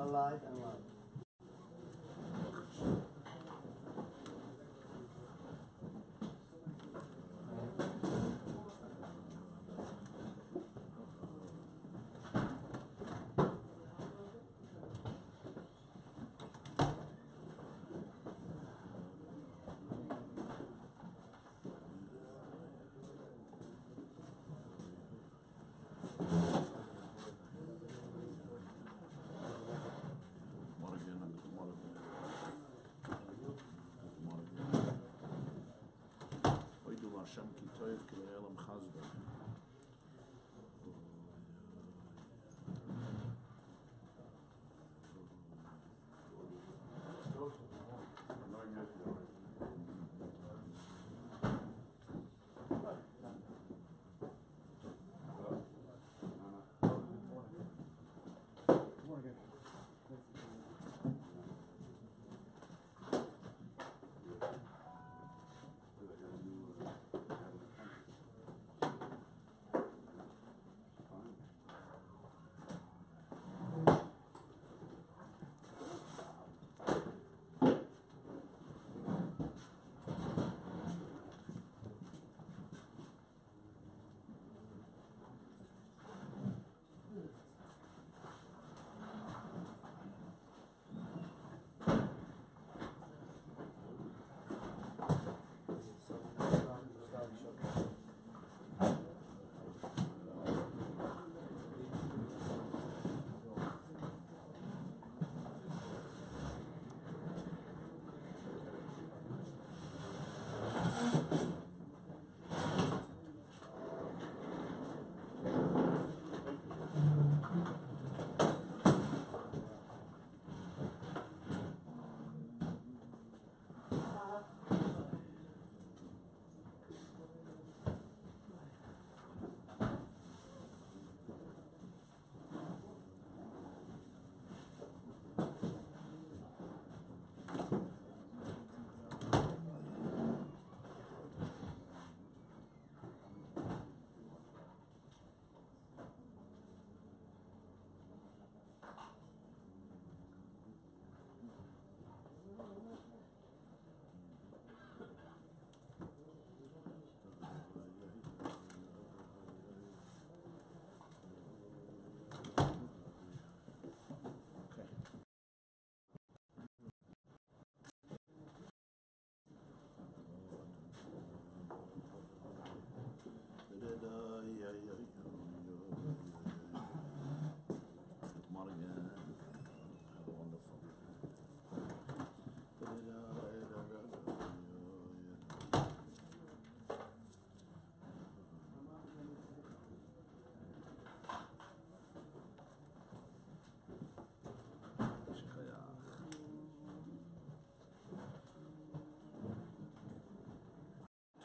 light and light. Hashem ki toiv ki le'elam chazda.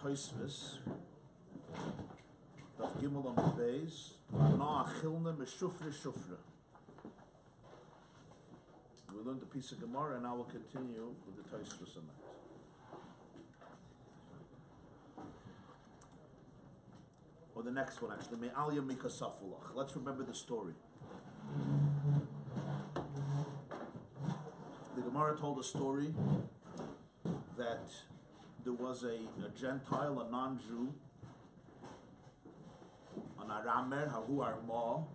Toisvis, Daf Gimel on the base, V'ana achilna meshufre shufre. We learned a piece of Gemarah, and now we'll continue with the Toisvis on that. Or the next one, actually, Me'alya mikasafulach. Let's remember the story. The Gemarah told a story that there was a Gentile, a non-Jew, an Aramer, Hahu Arma,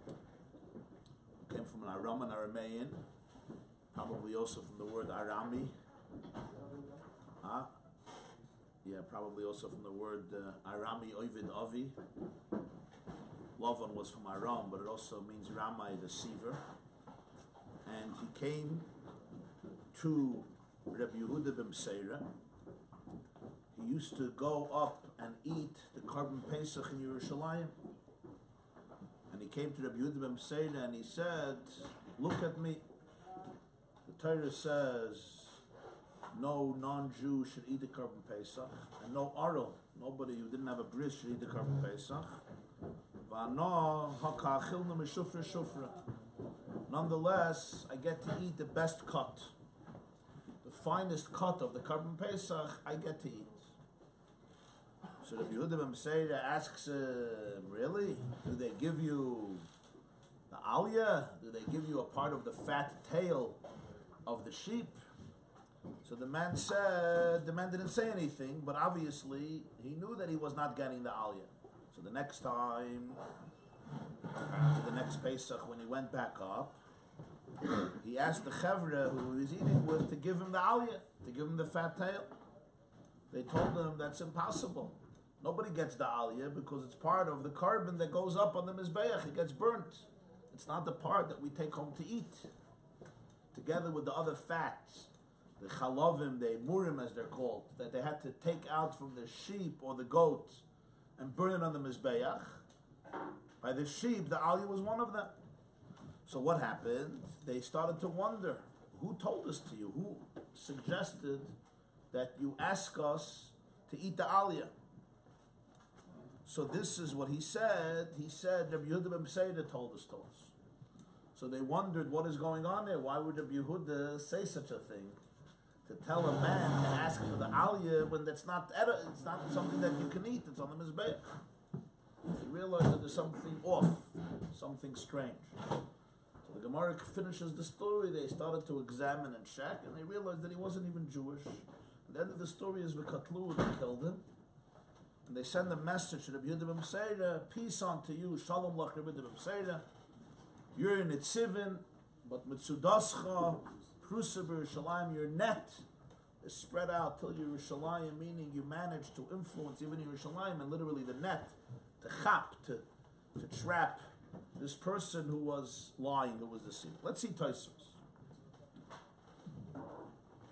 who came from an Aram, an Aramean, probably also from the word Arami. Yeah, probably also from the word Arami Ovid Avi. Lavan was from Aram, but it also means Ramai, deceiver. And he came to Rabbi Yehuda ben Seira. He used to go up and eat the Korban Pesach in Yerushalayim. And he came to Rabbi Yehuda ben Seira and he said, look at me. The Torah says no non-Jew should eat the Korban Pesach, and no Arel, nobody who didn't have a bris should eat the Korban Pesach. Nonetheless, I get to eat the best cut. The finest cut of the Korban Pesach, I get to eat. So Rabbi Yehuda ben Seira asks him, really? Do they give you the aliyah? Do they give you a part of the fat tail of the sheep? So the man didn't say anything, but obviously he knew that he was not getting the aliyah. So the next time, the next Pesach, when he went back up, he asked the chevra who he was eating with to give him the aliyah, to give him the fat tail. They told him that's impossible. Nobody gets the aliyah because it's part of the carbon that goes up on the mizbeach. It gets burnt. It's not the part that we take home to eat. Together with the other fats, the chalavim, the murim as they're called, that they had to take out from the sheep or the goat and burn it on the mizbeach. By the sheep, the aliyah was one of them. So what happened? They started to wonder, who told this to you? Who suggested that you ask us to eat the aliyah? So this is what he said. He said, Rabbi Yehuda ben Besaida told us to us. So they wondered what is going on there. Why would Rabbi Yehuda say such a thing? To tell a man to ask for the aliyah when it's not something that you can eat. It's on the mizbeach. They realized that there's something off, something strange. So the Gemarah finishes the story. They started to examine and check, and they realized that he wasn't even Jewish. And the end of the story is V'katlu, they killed him. And they send a message to Rabbi Yehuda ben Besaida, peace unto you, shalom lach Rabbi Yehuda ben Besaida. You're in Nitzivin, but mitzudascha, prusa b'Yerushalayim, your net is spread out till Yerushalayim, meaning you manage to influence even Yerushalayim, and literally the net, to chap, to trap this person who was lying, who was deceived. Let's see Tosfos.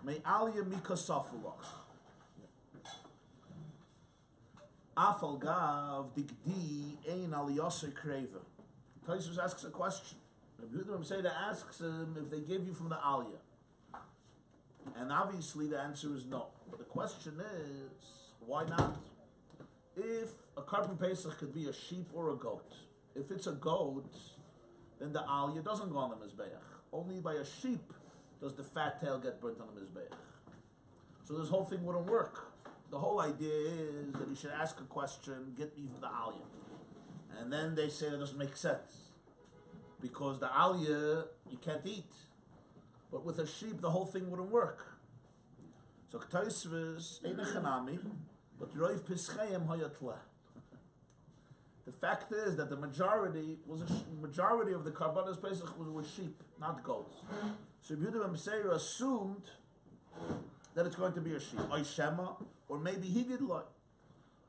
May aliyah mikasafulach. Afal gav digdi ein aliyaser kreva. Tosfos asks a question. Rabbi Yehuda ben Besaida asks him if they give you from the aliyah. And obviously the answer is no. But the question is, why not? If a carbon pesach could be a sheep or a goat, if it's a goat, then the aliyah doesn't go on the mizbeach. Only by a sheep does the fat tail get burnt on the mizbeach. So this whole thing wouldn't work. The whole idea is that you should ask a question, get me from the aliyah. And then they say that doesn't make sense. Because the aliyah, you can't eat. But with a sheep, the whole thing wouldn't work. So Tosfos ein echanami, but roiv pischayim hayatleh. The fact is that the majority of the karbanos pesach was sheep, not goats. So Rabbi Yehuda ben Besaida assumed that it's going to be a sheep, Shema, or maybe he did lie,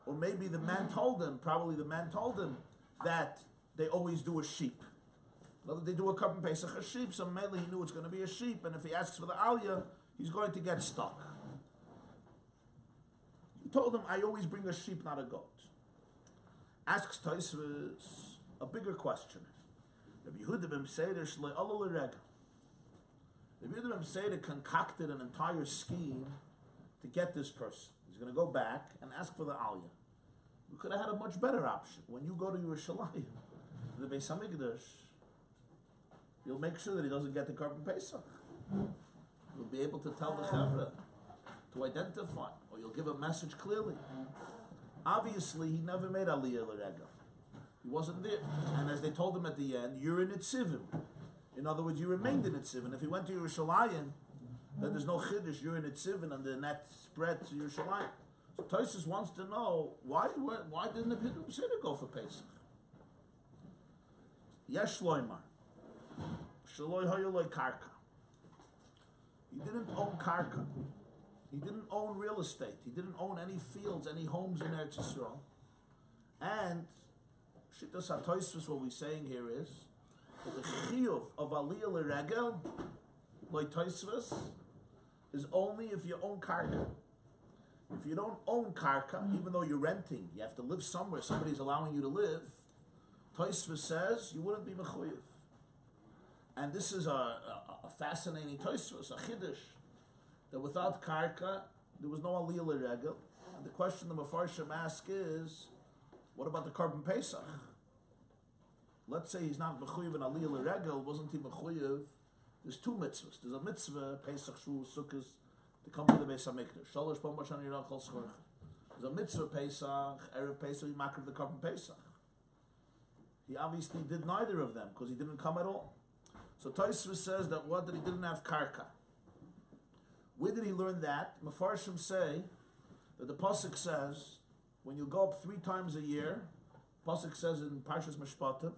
or maybe the man told him. Probably the man told him that they always do a sheep. They do a carbon pesach a sheep, so mainly he knew it's going to be a sheep, and if he asks for the aliyah, he's going to get stuck. He told him, I always bring a sheep, not a goat. Asks Tosfos a bigger question. Rabbi Yehuda ben Besaida shlei ala l'regel. Rabbi Yehuda ben Besaida concocted an entire scheme to get this person. He's going to go back and ask for the aliyah. We could have had a much better option. When you go to Yerushalayim, to the Beis Hamikdash, you'll make sure that he doesn't get the carbon pesach. You'll be able to tell the chevra to identify, or you'll give a message clearly. Obviously, he never made aliyah l'regel. He wasn't there. And as they told him at the end, you're in Nitzivim. In other words, you remained in Nitzivim. If he went to Yerushalayim, then there's no chiddush, you're in Nitzivim, and the net spread to Yerushalayim. So Tosfos wants to know, why didn't the Rabbi Besaida go for Pesach? Yesh loymar. Shaloi hayoloi karka. He didn't own karka. He didn't own real estate. He didn't own any fields, any homes in Eretz Yisrael. And Shittas HaTosfos, what we're saying here is that the chiyuv of aliyah l'regel, like Tosfos, is only if you own karka. If you don't own karka, even though you're renting, you have to live somewhere, somebody's allowing you to live, Tosfos says you wouldn't be mechuyev. And this is a fascinating Tosfos, a chiddush, that without karka, there was no aliyah l'regel. And the question the Mefarshim ask is, what about the carbon pesach? Let's say he's not mechuyev in aliyah l'regel, wasn't he mechuyev? There's two mitzvahs. There's a mitzvah, Pesach, Shul, Sukkot, to come to the Beis Hamikdash. Shalosh pam b'shana yirach kol schorcha. There's a mitzvah Pesach, Erev Pesach, you makriv the carbon Pesach. he obviously did neither of them because he didn't come at all. So Tosfos says that what that he didn't have karka. Where did he learn that? Mefarshim say that the pasuk says when you go up 3 times a year, pasuk says in Parshas Mishpatim,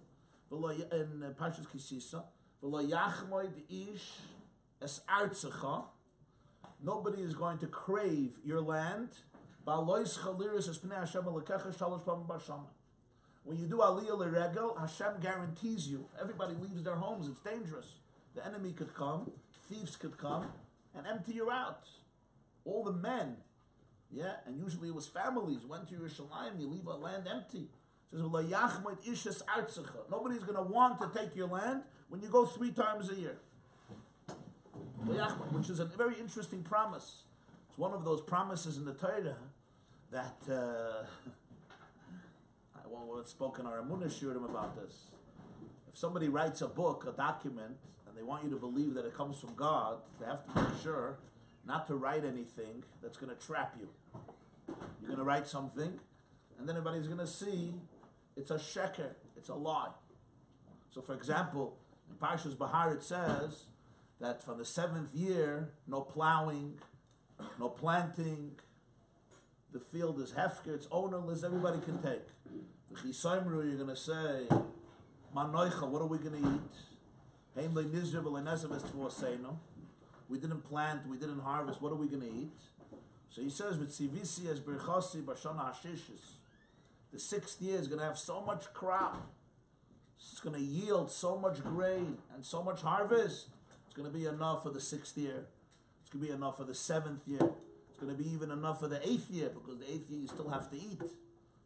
in Parshas Kisisa, v'lo yachmoid ish es artzecha. Nobody is going to crave your land. When you do aliyah l'regel, Hashem guarantees you. Everybody leaves their homes. It's dangerous. The enemy could come, thieves could come, and empty you out. All the men, yeah, and usually it was families, went to Yerushalayim, you leave a land empty. It says, nobody's going to want to take your land when you go 3 times a year. Which is a very interesting promise. It's one of those promises in the Torah that we've spoken our Amunah Shurim about this. If somebody writes a book, a document, and they want you to believe that it comes from God, they have to make sure not to write anything that's going to trap you. You're going to write something, and then everybody's going to see it's a sheker, it's a lie. So, for example, in Parshas Bahar it says that from the 7th year, no plowing, no planting, the field is hefker, it's ownerless, everybody can take. The Chisaimru, you're going to say, Manoicha, what are we going to eat? We didn't plant, we didn't harvest, what are we going to eat? So he says, the 6th year is going to have so much crop, it's going to yield so much grain and so much harvest. It's going to be enough for the 6th year. It's going to be enough for the 7th year. It's going to be even enough for the 8th year, because the 8th year you still have to eat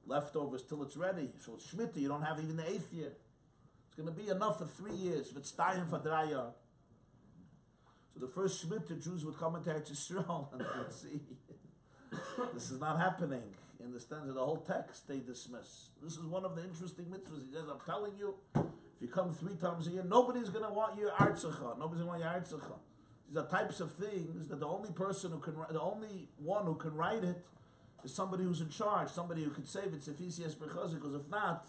leftovers till it's ready. So it's Shemitah, you don't have even the 8th year. It's going to be enough for 3 years. It's time for draya. So the first Shemitah, Jews would come into Eretz Yisrael and they would see this is not happening. In the sense of the whole text, they dismiss. This is one of the interesting mitzvahs. He says, I'm telling you, if you come 3 times a year, nobody's going to want your artzecha. Nobody's going to want your artzecha. These are types of things that the only one who can write it is somebody who's in charge, somebody who could save it. Because if not,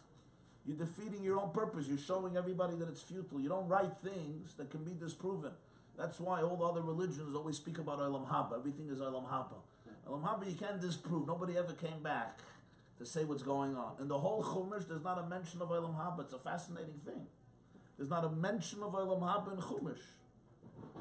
you're defeating your own purpose. You're showing everybody that it's futile. You don't write things that can be disproven. That's why all the other religions always speak about Olam Haba. Everything is Olam Haba. Olam Haba you can't disprove. Nobody ever came back to say what's going on. In the whole Chumash, there's not a mention of Olam Haba. It's a fascinating thing. There's not a mention of Olam Haba in Chumash.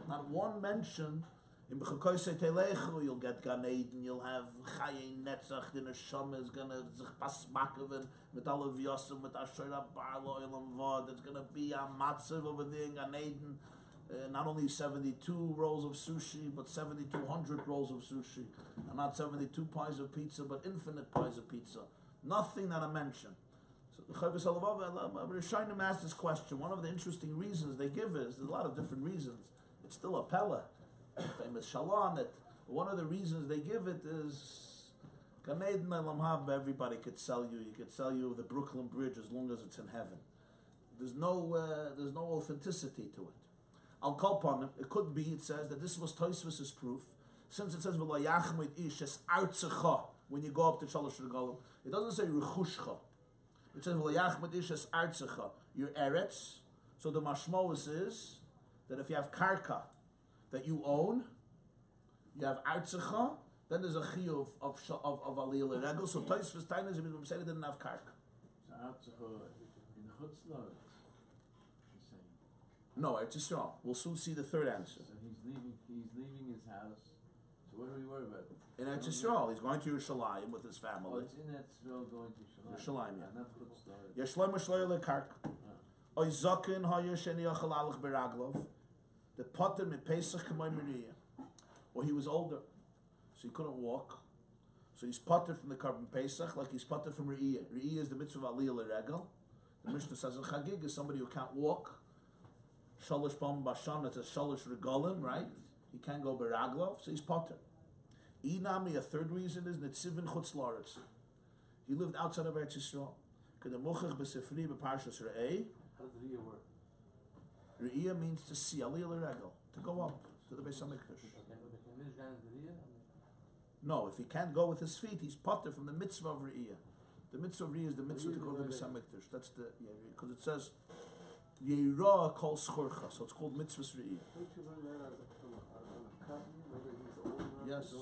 Not one mention. In B'chakoisei Telechu, you'll get Gan Eden, you'll have Chayei Netzach, the Neshama is going to Pasmakaven, with Alav Yosem, with Asher Barlo, Olam Vod. There's going to be a Matzav over there in Gan Eden. Not only 72 rolls of sushi, but 7,200 rolls of sushi. And not 72 pies of pizza, but infinite pies of pizza. Nothing that I mentioned. So the Chavis Alavav, Rishonim asked this question. One of the interesting reasons they give is, there's a lot of different reasons. It's still a Pella, famous Shalom. One of the reasons they give it is, Gan Eden Olam Haba, everybody could sell you. You could sell you the Brooklyn Bridge as long as it's in heaven. There's no authenticity to it. I'll call upon him. It could be, it says, that this was Tosfos' proof. Since it says, when you go up to Shalosh Regalim, it doesn't say Rechushcha. It says, your Eretz. So the Mashmois is that if you have Karka that you own, you have Artzecha, then there's a Chiyuv of Aliyah L'Regel. So Tosfos Tainas, Ibn Msei didn't have Karka. So Artzecha in Chutzlar. No, Eretz Yisrael. We'll soon see the third answer. So he's leaving his house. So what do we worry about? In Eretz Yisrael, he's going to Yerushalayim with his family. Oh, it's in Eretz Yisrael going to Yerushalayim, yeah. Not Chutzlar. Yeshloim Shloim lekark. Oy zaken hayer sheni yachal alach beraglov. The potter mit Pesach k'may Maria. Or he was older, so he couldn't walk. So he's potter from the carbon Pesach, like he's potter from Re'iyah. Re'iyah is the mitzvah of Aliyah L'Regel. The Mishnah says in Chagig is somebody who can't walk. Shalosh Bam Bashan, it's a Shalosh Regalim, right? He can't go Beraglov, so he's potter. Inami, a third reason is Netzivin Chutz La'aretz. He lived outside of Eretz Yisrael. Kedemuchach b'sefri b'parshas Re'eh. How does Re'iyah work? Re'iyah means to see, Aliyah L'Regel, to go up to the Beis HaMikdash. No, if he can't go with his feet, he's potter from the mitzvah of Re'iyah. The mitzvah of Riyah is the mitzvah to go to the Beis HaMikdash. That's the, because it says, Yeirah kol schorcha, so it's called mitzvah Riyah. Yes,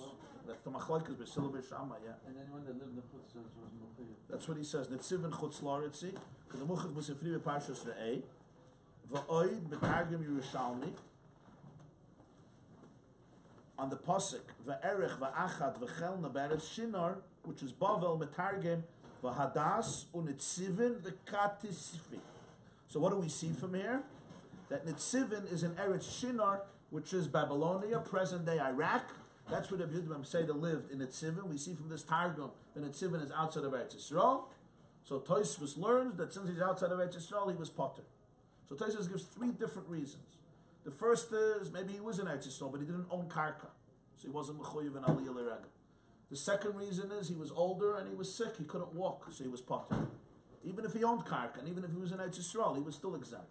that's the machlokes b'Sila b'Shama, yeah. And then when they lived in the Chutz Laretz, was Mechuyev. That's what he says. Netziv in Chutz Laretz, because the Muchach b'Sifri b'Parshas Re'eh, v'oid b'Targum Yerushalmi, on the Pasuk, v'erech v'achad v'chelna b'eretz Shinar, which is Bavel Metargem v'hadas u'netzivin v'katisfi. So what do we see from here? That Netzivin is in Eretz Shinar, which is Babylonia, present-day Iraq. That's where the Yehudim Seida lived, in Netzivin. We see from this Targum that Netzivin is outside of Eretz Yisrael. So Tosfos learns that since he's outside of Eretz Yisrael, he was potter. So Tosfos gives three different reasons. The first is maybe he was in Eretz Yisrael, but he didn't own karka, so he wasn't mechuyev in aliyah l'rega. The second reason is he was older and he was sick; he couldn't walk, so he was potter. Even if he owned karka, and even if he was in Eretz Yisrael, he was still exempt.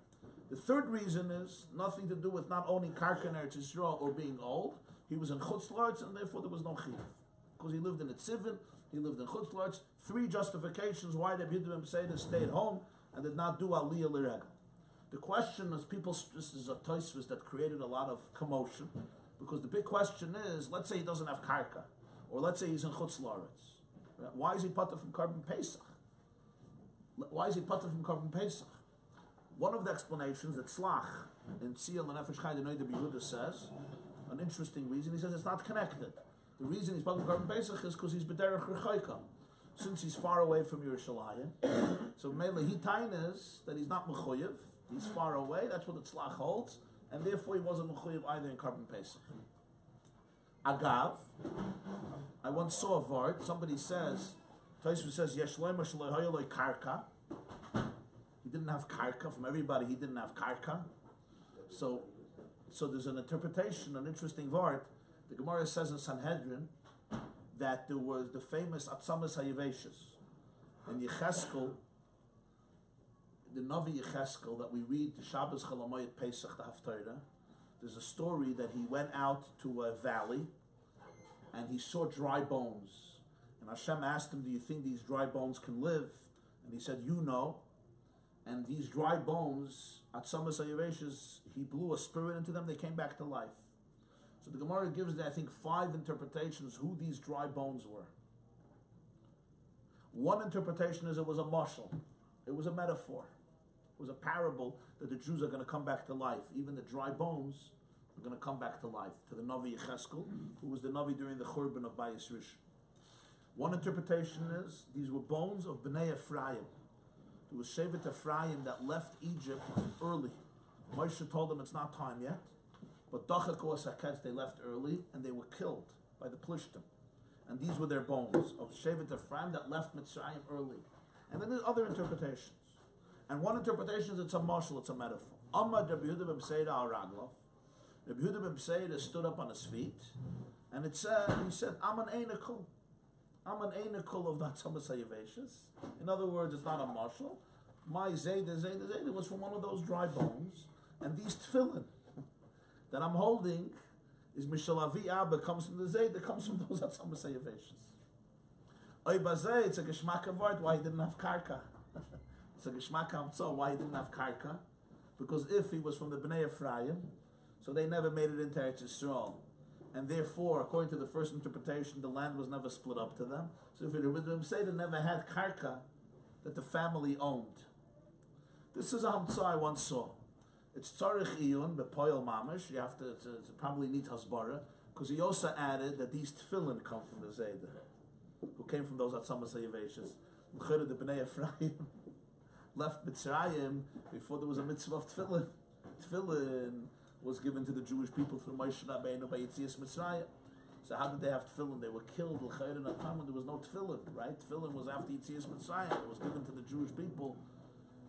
The third reason is nothing to do with not owning karka in Eretz Yisrael or being old. He was in Chutz Laretz, and therefore there was no chiyuv, because he lived in Netzivin, he lived in Chutz Laretz. Three justifications why the Yehudim Seida stayed home and did not do aliyah l'rega. The question is, this is a Tosfos that created a lot of commotion, because the big question is, let's say he doesn't have karka, or let's say he's in Chutz Laretz. Why is he patur from Korban Pesach? Why is he patur from Korban Pesach? One of the explanations that Slach in Tziyal and Nefesh Chai Denoy de Yehuda says, an interesting reason, he says it's not connected. The reason he's patur from Korban Pesach is because he's b'derech rechaika, since he's far away from Yerushalayim. So mainly he tain is that he's not mechuyev. He's far away, that's what the Tzlach holds, and therefore he wasn't mechuyev either in Korban Pesach. Agav, I once saw a vart, somebody says, Tosfos says, Yesh loy mashaloi hoyoloi karka. He didn't have karka, from everybody he didn't have karka. So there's an interpretation, an interesting vart. The Gemarah says in Sanhedrin that there was the famous Atzamas HaYeveshes, and Yecheskel, the Navi Yecheskel that we read, the Shabbos Cholamoyed Pesach, the Haftarah, there's a story that he went out to a valley and he saw dry bones. And Hashem asked him, do you think these dry bones can live? And he said, you know. And these dry bones, Atzamas HaYeveshes, he blew a spirit into them, they came back to life. So the Gemara gives, I think, 5 interpretations who these dry bones were. One interpretation is it was a mashal. It was a metaphor. It was a parable that the Jews are going to come back to life. Even the dry bones are going to come back to life. To the Navi Yecheskel, who was the Navi during the Churban of Bayis Rish. One interpretation is these were bones of Bnei Ephraim. There was Shevet Ephraim that left Egypt early. Moshe told them it's not time yet. But Dachak Saketz, they left early and they were killed by the Plishtim. And these were their bones of Shevet Ephraim that left Mitzrayim early. And then there's other interpretations. And one interpretation is it's a mashal, it's a metaphor. Amad Rabbi Yehuda ben Beseida al Raglov. Rabbi Yehuda ben Beseida stood up on his feet, and he said, I'm an Einakul. I'm an Einakul of that Atzamas HaYeveshes. In other words, it's not a mashal. My Zayda was from one of those dry bones, and these tefillin that I'm holding is Mishalavi Abba, comes from the Zayda, comes from those Atzamas HaYeveshes. Oy bazay, it's a geshmak avart why he didn't have karka. It's a geshmak hamtzah why he didn't have karka, because if he was from the Bnei Ephraim, so they never made it into Eretz Yisrael, and therefore, according to the first interpretation, the land was never split up to them. So if it would say they never had karka that the family owned. This is a hamtzah I once saw. It's tzarich iyun bepoil mamish. You have to probably need hasbara, because he also added that these tefillin come from the Zayda, who came from those Atzamas HaYeveshes. The Bnei Ephraim left Mitzrayim before there was a mitzvah of tefillin. Tefillin was given to the Jewish people through Moshe Rabbeinu by Yetzias Mitzrayim. So how did they have tefillin? They were killed in a time when there was no tefillin, right? Tefillin was after Yetzias Mitzrayim. It was given to the Jewish people.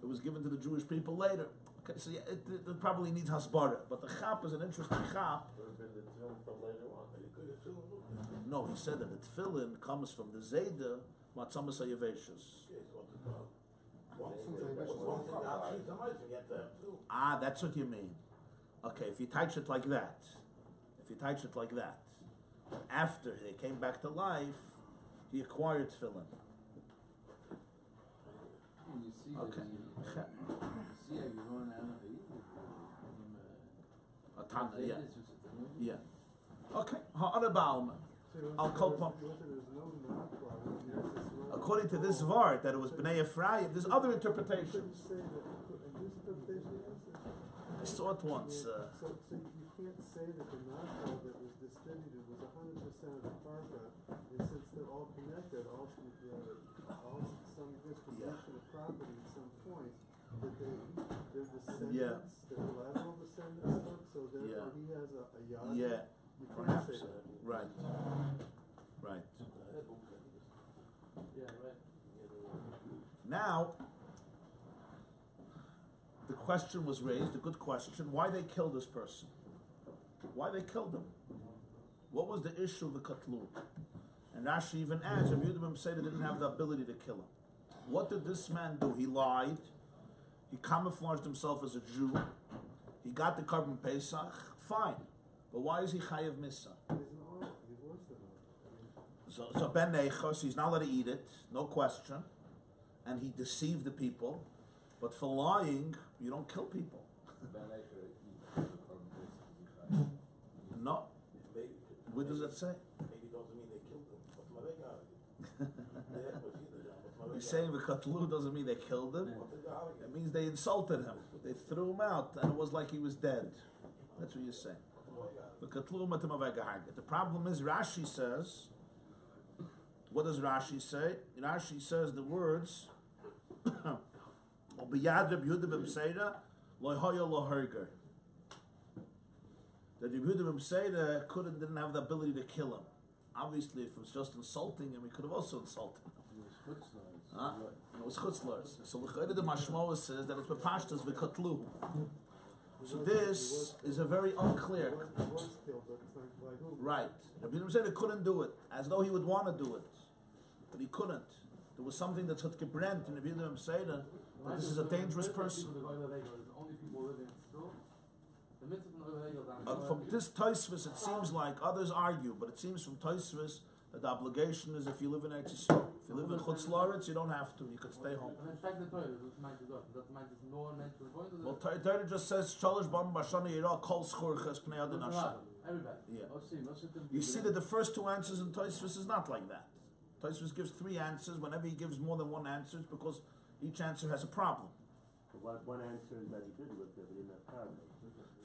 It was given to the Jewish people later. Okay, so yeah, it probably needs hasbara. But the chap is an interesting chap. No, he said that the tefillin comes from the Zayda, Atzamas HaYeveshes. Ah, that's what you mean. Okay, if you touch it like that, after he came back to life, he acquired tefillin. when you see Okay. that you see how you're going out of it. Yeah. Yeah. Okay. Ha'ara ba'alma. I'll call upon. According to this vart, that it was Bnei Ephraim, there's other interpretations. I saw it once. So you can't say that the knockout that was distributed was 100% of the karma, and since they're all connected, all some distribution of property at some point, that their descendants, their collateral descendants took, so therefore he has a yard. Yeah. You can't Perhaps. say that. Right. Right. Yeah, right. Now, the question was raised, a good question, why they killed this person? Why they killed him? What was the issue of the Katlu? And Rashi even adds, Rabbi Yehuda said they didn't have the ability to kill him. What did this man do? He lied. He camouflaged himself as a Jew. He got the Korban Pesach. Fine. But why is he Chayav Misa? He's worse than that. So Ben Nechos, he's not allowed to eat it, no question. And he deceived the people. But for lying, you don't kill people. No. What does that say? Maybe doesn't mean they killed him. He's saying the Katlu doesn't mean they killed him. It means they insulted him. They threw him out, and it was like he was dead. That's what you're saying. The problem is, Rashi says, what does Rashi say? Rashi says the words, that Rabbi Yehuda didn't have the ability to kill him. Obviously, if it was just insulting him, he could have also insulted him. It was chutzlars. So the Mashmoah says that it's bepashtas v'katlu. So this is a very unclear. Right. Rabbi Yehuda said he couldn't do it, as though he would want to do it, but he couldn't. There was something that's gebrennt in Rabbi Yehuda said that this is a dangerous person. From this Tosfos, it seems like others argue, but it seems from Tosfos that the obligation is if you live in Eretz Yisrael. If you live in Chutz La'aretz, you don't have to. You could stay home. Well, Torah just says Shalosh Bam Bashana Yira Kol Schorches Pnei Adon Hashem. Yeah. You see that the first two answers in Tosfos is not like that. Tosfos gives three answers. Whenever he gives more than one answer, it's because each answer has a problem. One answer is that he did live there, but he didn't have karma.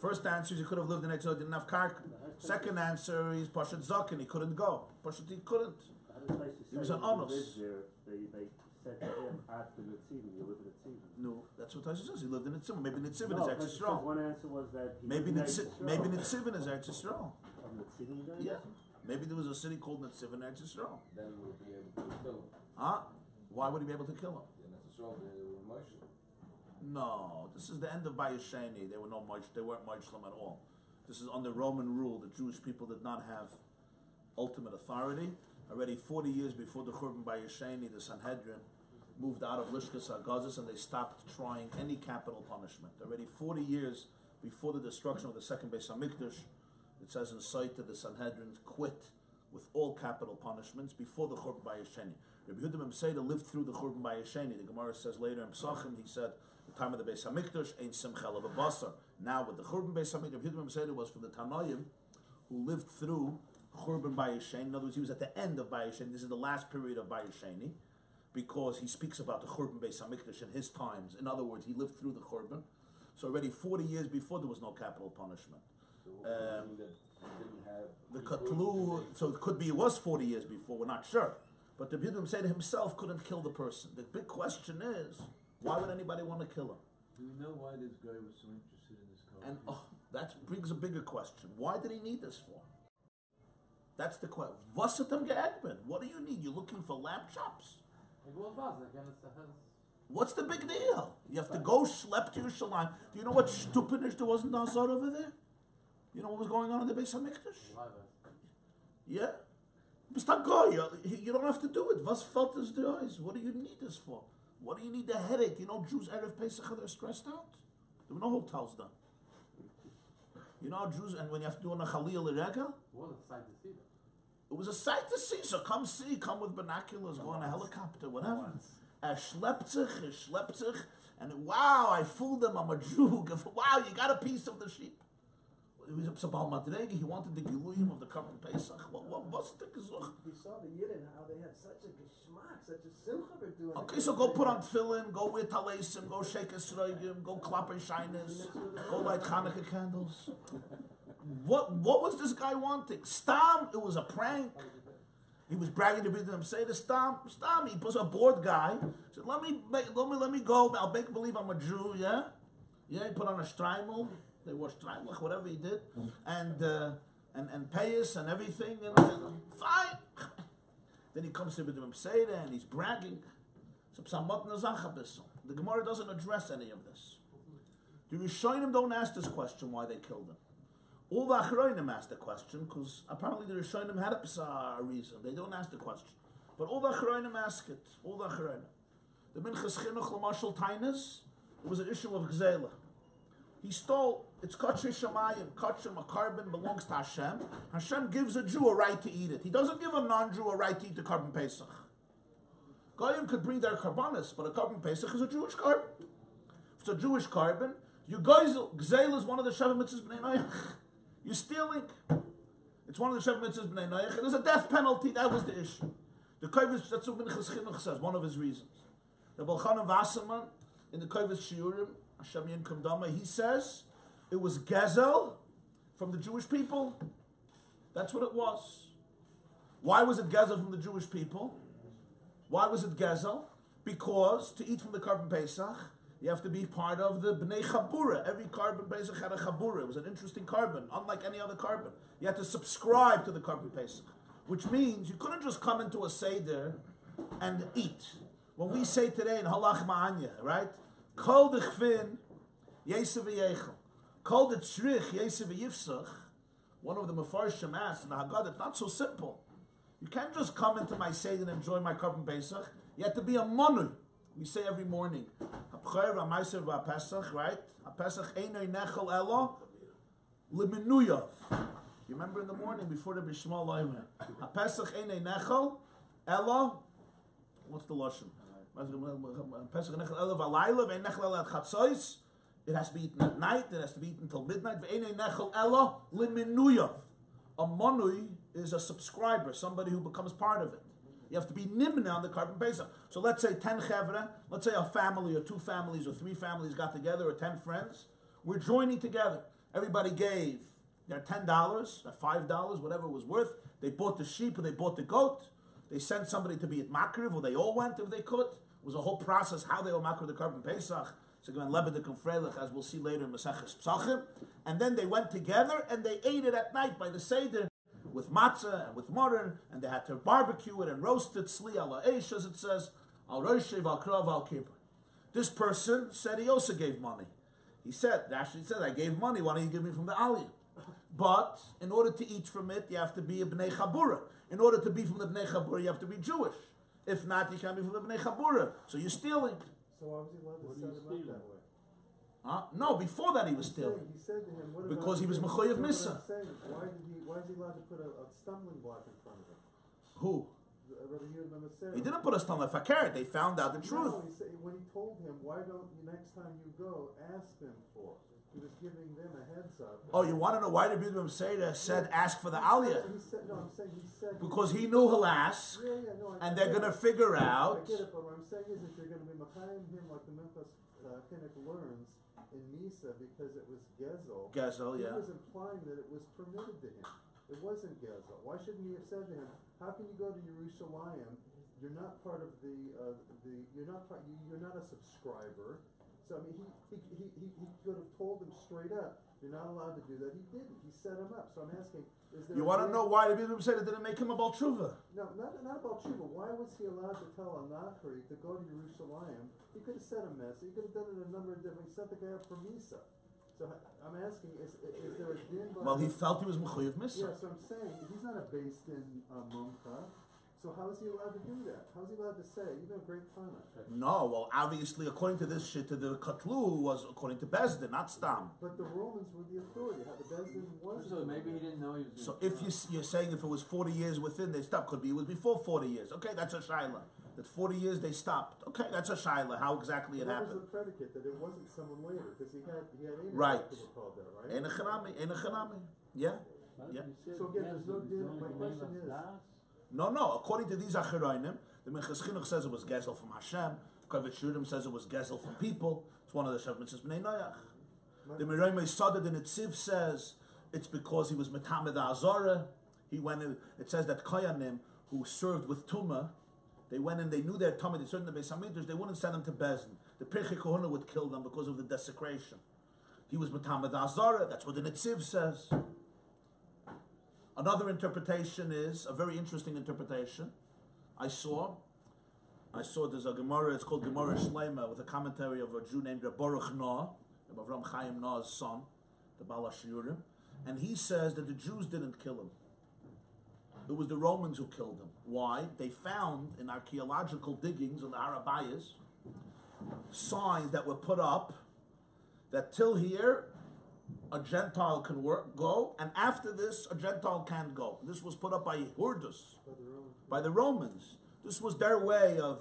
First answer is he could have lived in Eretz Yisrael, didn't have karka. Second answer is Pashat Zaken, he couldn't go. Pashat he couldn't. He was an onus. They said to him after Nitzivim, you live in Nitzivim. No, that's what Tosfos says. He lived in Nitzivim. Maybe Nitzivim No, is Eretz Yisrael. one answer was that he Maybe Nitzivim Nitzivim is Eretz Yisrael. Nitzivim there? Yeah. Maybe there was a city called Nitzivim in Eretz Yisrael. Then we'll be able to kill him. Huh? Why would he be able to kill him? In Eretz Yisrael, they were Moshe. No, this is the end of Bayesheni. They weren't Moshlim at all. This is under Roman rule. The Jewish people did not have ultimate authority. Already 40 years before the Churban Bayesheni, the Sanhedrin moved out of Lishkas HaGazis and they stopped trying any capital punishment. Already 40 years before the destruction of the second Beis HaMikdash, it says in Site that the Sanhedrin quit with all capital punishments before the Churban Bayesheni. Rabbi Yehuda Memseda lived through the Churban Bayesheni. The Gemarah says later in Pesachim, he said, the time of the Beis HaMikdash, ain't simcha basar. Now with the Churban Beis HaMikdash, Rabbi Yehuda Memseda was from the Tanoim who lived through Churban Bayesheni. In other words, he was at the end of Bayesheni. This is the last period of Bayesheni, because he speaks about the Churban Beis HaMikdash in his times. In other words, he lived through the Churban. So already 40 years before, there was no capital punishment. The Katlu, so it could be it was 40 years before, we're not sure. But the Bidum said himself couldn't kill the person. The big question is, why would anybody want to kill him? Do we know why this guy was so interested in this car? And that brings a bigger question. Why did he need this for? That's the question. Vasatam ge'egben. What do you need? You're looking for lamb chops? What's the big deal? You have to go schlep to Yerushalayim. Do you know what stupidness there was in Nazar over there? You know what was going on in the Beis HaMikdash? Yeah? You don't have to do it. Was felt is the eyes. What do you need this for? What do you need the headache? You know Jews Erev Pesach, they're stressed out. There were no hotels done. You know Jews, and when you have to do a Chalil Irega? What a sight to see. It was a sight to see, so come see, come with binoculars, go on a helicopter, whatever. schleppt sich, and wow, I fooled him, I'm a Jew. Wow, you got a piece of the sheep. He was up Sabal Madrege, he wanted the Giluyim of the Karban Pesach. What's the Gezuch? He saw the Yidden, how they had such a geschmack, such a simcha for doing it. Okay, so go put on tefillin, go wear talesim, go shake a sroigim, go clap shyness, go light Hanukkah candles. What was this guy wanting? Stam, it was a prank. He was bragging to them, say to Stam, he was a bored guy. He said, let me go, I'll make believe I'm a Jew, yeah? Yeah, he put on a streimel. They wore streimel, whatever he did, and payas and everything, and fine. Then he comes to B'dim Seder and he's bragging. The Gemarah doesn't address any of this. The Rishonim don't ask this question why they killed him. All the Achronim ask the question because apparently the Rishonim had a reason. They don't ask the question, but all the Achronim ask it. All the Achronim. The Minchas Chinuch L'Mashal Tainas, it was an issue of Gzela. He stole, it's Kotche Shamayim, Kotche, a carbon belongs to Hashem. Hashem gives a Jew a right to eat it. He doesn't give a non-Jew a right to eat the carbon Pesach. Goyim could bring their karbanis, but a carbon Pesach is a Jewish carbon. If it's a Jewish carbon, you guys, Gzeil is one of the Sheva Mitzvahs B'nai Noach. You're stealing. It's one of the Sheva Mitzvahs B'nai Noach. There's a death penalty, that was the issue. The Kovish, that's what Minchas Chinuch says, one of his reasons. The Balchanan Wasserman, in the Kovish Shiurim, Hashem Yinkum Dama, he says it was Gezel from the Jewish people. That's what it was. Why was it Gezel from the Jewish people? Why was it Gezel? Because to eat from the Karban Pesach, you have to be part of the Bnei Chabura. Every Karban Pesach had a Chabura. It was an interesting carbon, unlike any other carbon. You had to subscribe to the Karban Pesach, which means you couldn't just come into a Seder and eat. When we say today in Halach Ma'anya, right? Kol dechvin yesev v'yechel. Kol detzrich yesev v'yifsach. One of the Mefarshim asked in the Haggadah, it's not so simple. You can't just come into my Seder and enjoy my Karban Pesach. You have to be a monu. We say every morning, Hapchair v'maiser v'apesach, right? Hapesach einoi nechel elo l'menuyav. You remember in the morning before the Bishma Loimer. Hapesach einoi nechel elo. What's the lashon? It has to be eaten at night. It has to be eaten until midnight. A monui is a subscriber, somebody who becomes part of it. You have to be nimna on the Karban Pesach. So let's say 10 chevra, let's say a family or 2 families or 3 families got together or 10 friends. We're joining together. Everybody gave their $10, their $5, whatever it was worth. They bought the sheep or they bought the goat. They sent somebody to be at Makriv, or they all went if they could. It was a whole process how they were Makriv the Karban Pesach. So again, Lebed the Konfrelich, as we'll see later in Maseches Pesachim. And then they went together and they ate it at night by the Seder with matzah and with morer, and they had to barbecue it and roast it, sli ala eish, as it says, al roshev al krav al kippur. This person said he also gave money. He said, actually said, I gave money, why don't you give me from the aliyah? But in order to eat from it, you have to be a Bnei Chabura. In order to be from the Bnei Chabura, you have to be Jewish. If not, you can't be from the Bnei Chabura. So you're stealing. So why was he allowed to set him up that way? No, before that he was stealing. He said to him, what because he was Mechoyev Misa. Why is he allowed to put a stumbling block in front of him? Who? He He didn't put a stumbling fakir. They found out the truth. No, when he told him, why don't you, next time you go, ask him for it? He was giving them a heads up. Oh, you want to know why the B'dim Seder said ask for the aliyah? He said, no, I'm saying he said... Because he knew he'll ask, and they're going to figure out... I get it, but what I'm saying is if you're going to be machayim him like the Memphis Kinnick learns in Misa because it was Gezel, yeah. He was implying that it was permitted to him. It wasn't Gezel. Why shouldn't he have said to him, how can you go to Yerushalayim? You're not part of you're not a subscriber. So I mean, he could have told him straight up, you're not allowed to do that. He didn't. He set him up. So I'm asking, is there... You want to know why the B'dim said it didn't make him a Baal Tshuva? No, not about Tshuva. Why was he allowed to tell a Nachri to go to Yerushalayim? He could have said a mess. He could have done it a number of different... He sent the guy up for Misa. So I'm asking, is there a din... Well, he felt he was Mechuyev Misa. Yeah, so I'm saying, he's not a based in Mumcha. So how is he allowed to do that? How is he allowed to say, you know, great Tana? No, well, obviously, according to this shit, the Katlu was according to Bezdin, not Stam. But the Romans were the authority. How the Bezdin was... So maybe he didn't know he was... So if you're saying if it was 40 years within, they stopped. Could be it was before 40 years. Okay, that's a shaila. That 40 years they stopped. Okay, that's a shaila. How exactly it What happened? was the predicate that it wasn't someone later? Because he had Enoch Right. who were called there, right? Ein echanami. Yeah. Yeah. So again, there's no din. My question is, No. According to these Acharonim, the Minchas Chinuch says it was Gezel from Hashem. Kovetz Shurim says it was Gezel from people. It's one of the Shav Mitzvahs Bnei Noach. The Meroimei Sadad in Netziv says it's because he was Metamed Azara. He went in, it says that Koyanim, who served with Tumah, they went in, they knew their Tumah, they served in the Beis HaMikdash, they wouldn't send them to Bezdin. The Pirchei Kohuna would kill them because of the desecration. He was Metamed Azara, that's what the Netziv says. Another interpretation is, a very interesting interpretation, I saw there's a Gemarah, it's called Gemarah Shleima, with a commentary of a Jew named Baruch Noah, Avram Chaim Noah's son, the Baal HaShiurim, and he says that the Jews didn't kill him. It was the Romans who killed him. Why? They found in archaeological diggings on the Harabayas signs that were put up that till here a Gentile can go, and after this a Gentile can't go. This was put up by Hurdus, by the Romans. This was their way of,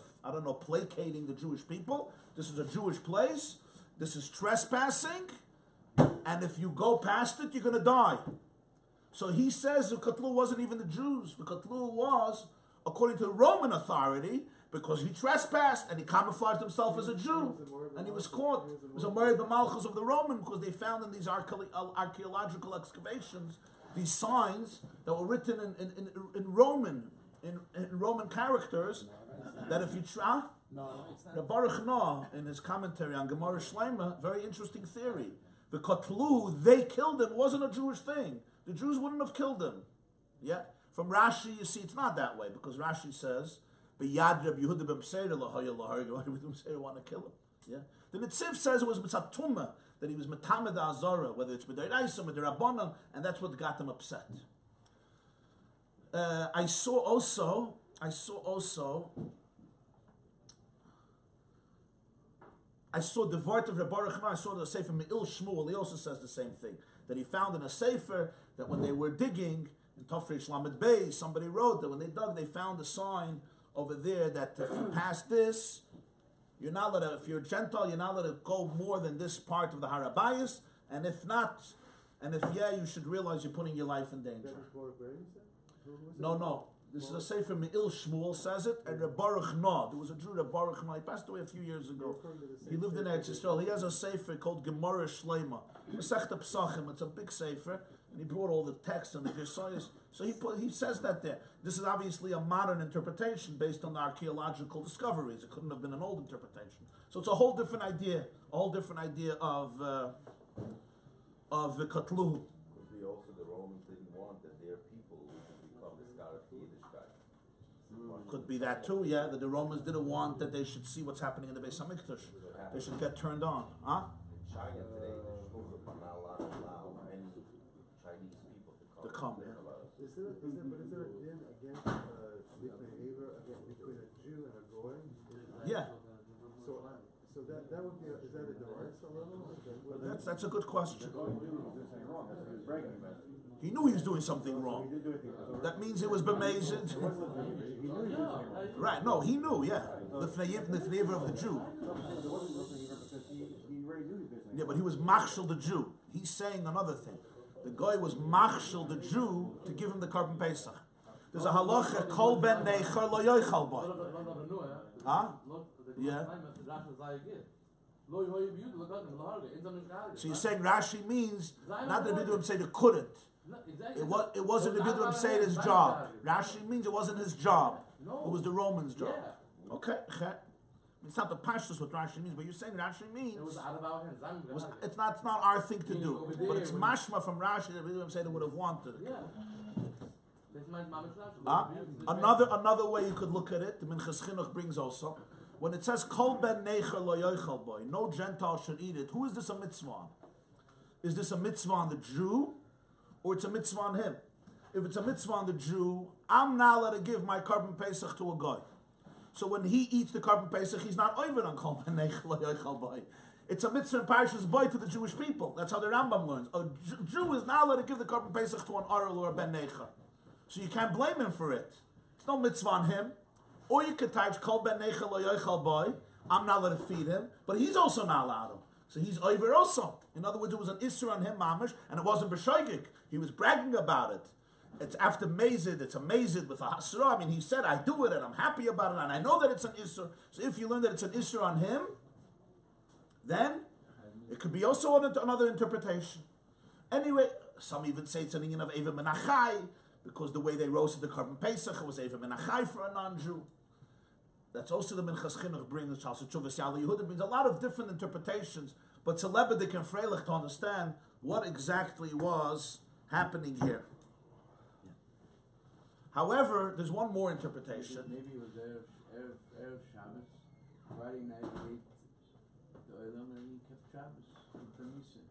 placating the Jewish people. This is a Jewish place. This is trespassing, and if you go past it, you're going to die. So he says the Katlu wasn't even the Jews. The Katlu was, according to the Roman authority, because he trespassed and he camouflaged himself as a Jew, and he was caught. It was a Moed B'Malchus of the Roman, because they found in these archaeological excavations these signs that were written in Roman characters, that if you try. The Baruch Noah, in his commentary on Gemarah Shleima, very interesting theory. The Kotlu, they killed him, wasn't a Jewish thing. The Jews wouldn't have killed him. Yeah? From Rashi, you see, it's not that way, because Rashi says, B'yad Reb Yehuda ben B'seir l'hoya l'hoya, why would B'seir want to kill him? Yeah? The Netziv says it was Mitzat Tumah, that he was Metamed Azara, whether it's B'dayraisa, B'dayrabanan, and that's what got them upset. I saw also the Vart of Reb Baruch Noah. I saw the Sefer Me'il Shmuel. He also says the same thing, that he found in a Sefer that when they were digging in Tafrei Shlamid Bey, somebody wrote that when they dug, they found a sign over there that if you pass this, you're not allowed to, if you're a Gentile, you're not allowed to go more than this part of the Harabayas, and if not, you should realize you're putting your life in danger. No. This is a Sefer Me'il Shmuel says it, and Reb Baruch Noah. There was a Jew, Reb Baruch Noah. He passed away a few years ago. He lived in Eretz Yisrael. He has a Sefer called Gemarah Shleima. Masechta Pesachim. It's a big Sefer, and he brought all the text and the Gesayos. So he says that there. This is obviously a modern interpretation based on the archaeological discoveries. It couldn't have been an old interpretation. So it's a whole different idea. Of the Katluhu. Could be also the Romans didn't want that their people would become the Scottish Yiddishkeit. Could be that too, yeah. That the Romans didn't want that they should see what's happening in the Beis HaMikdash. They should get turned on, huh? In China today, the Shulchan are not allowed to allow any Chinese people to come. Yeah. Is there a din against between a Jew and a Goy? Yeah. So that would be is that a Doraisa level? That's a good question. He knew he was doing something wrong. That means it was bemazed. Right, no, he knew, yeah. The flavor of the Jew. Yeah, but he was machshel the Jew. He's saying another thing. The guy was machshel the Jew to give him the Korban Pesach. There's a halacha, kol ben neicher lo yoichal boy. Huh? Yeah. So you're saying Rashi means not the Bidduim say they couldn't. It wasn't the Bidduim saying his job. Rashi means it wasn't his job. It was the Romans' job. Okay. It's not the pashtus what Rashi means, but you're saying Rashi means it's not our thing to do. But it's mashma from Rashi that Bidduim say they would have wanted it. Another way you could look at it, the Minchas Chinuch brings also, when it says Kol ben neicher lo yoichal boy, no Gentile should eat it. Who is this a mitzvah on? Is this a mitzvah on the Jew, or it's a mitzvah on him? If it's a mitzvah on the Jew, I'm not allowed to give my Korban Pesach to a guy. So when he eats the Korban Pesach, he's not over on Kol ben neicher lo yoichal boy. It's a mitzvah in Parashas boy to the Jewish people. That's how the Rambam learns. A Jew is not allowed to give the Korban Pesach to an Arel or a ben neicher. So you can't blame him for it. It's no mitzvah on him. Or you could type Kol Ben Nechel Lo Yochal Boy. I'm not allowed to feed him, but he's also not allowed to. So he's over also. In other words, it was an Isser on him, mamish, and it wasn't b'shoigig. He was bragging about it. It's after Mazid, it's a Mazid with a Hasra. I mean, he said, I do it and I'm happy about it and I know that it's an Isser. So if you learn that it's an Isser on him, then it could be also another interpretation. Anyway, some even say it's an union of Eva Menachai, because the way they roasted the Korban Pesach, it was Eva Menachai for a non-Jew. That's also the Minchas Chinuch brings, Charles Chuvas Yala Yehuda brings a lot of different interpretations, but it's a Lebedik and Freilich to understand what exactly was happening here. However, there's one more interpretation. Maybe it was Erev Shabbos, Friday night he ate the oilam and he kept Shabbos from Nisa.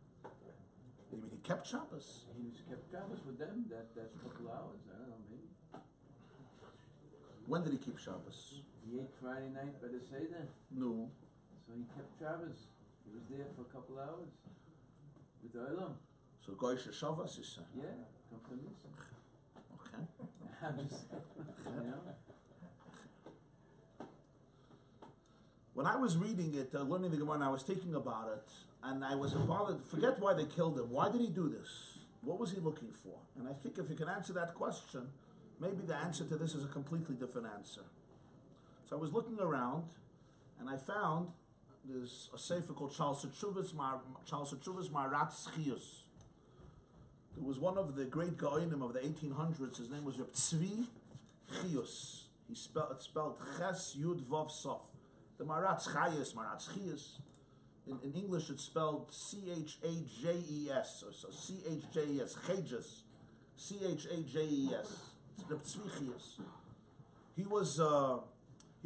You mean he kept Shabbos? He was kept Shabbos with them, that's a couple hours, I don't know, maybe. When did he keep Shabbos? He ate Friday night by the Seder, No. so he kept Shabbos. He was there for a couple hours with the oilam. So Goyish Shabbos, you say? Yeah, come from Nisa. Okay. I'm just, you know. When I was reading it, learning the Gemarah, and I was thinking about it, and I was bothered. Forget why they killed him. Why did he do this? What was he looking for? And I think if you can answer that question, maybe the answer to this is a completely different answer. So I was looking around, and I found there's a sefer called Charles Chuvas Maratz Chius. There was one of the great Gaonim of the 1800s. His name was Reb Tzvi Chius. It's spelled Ches Yud Vav Sof. The Maratz Chius. In English, it's spelled C-H-A-J-E-S. So C-H-J-E-S. Chages. C-H-A-J-E-S. It's Reb Tzvi Chius. He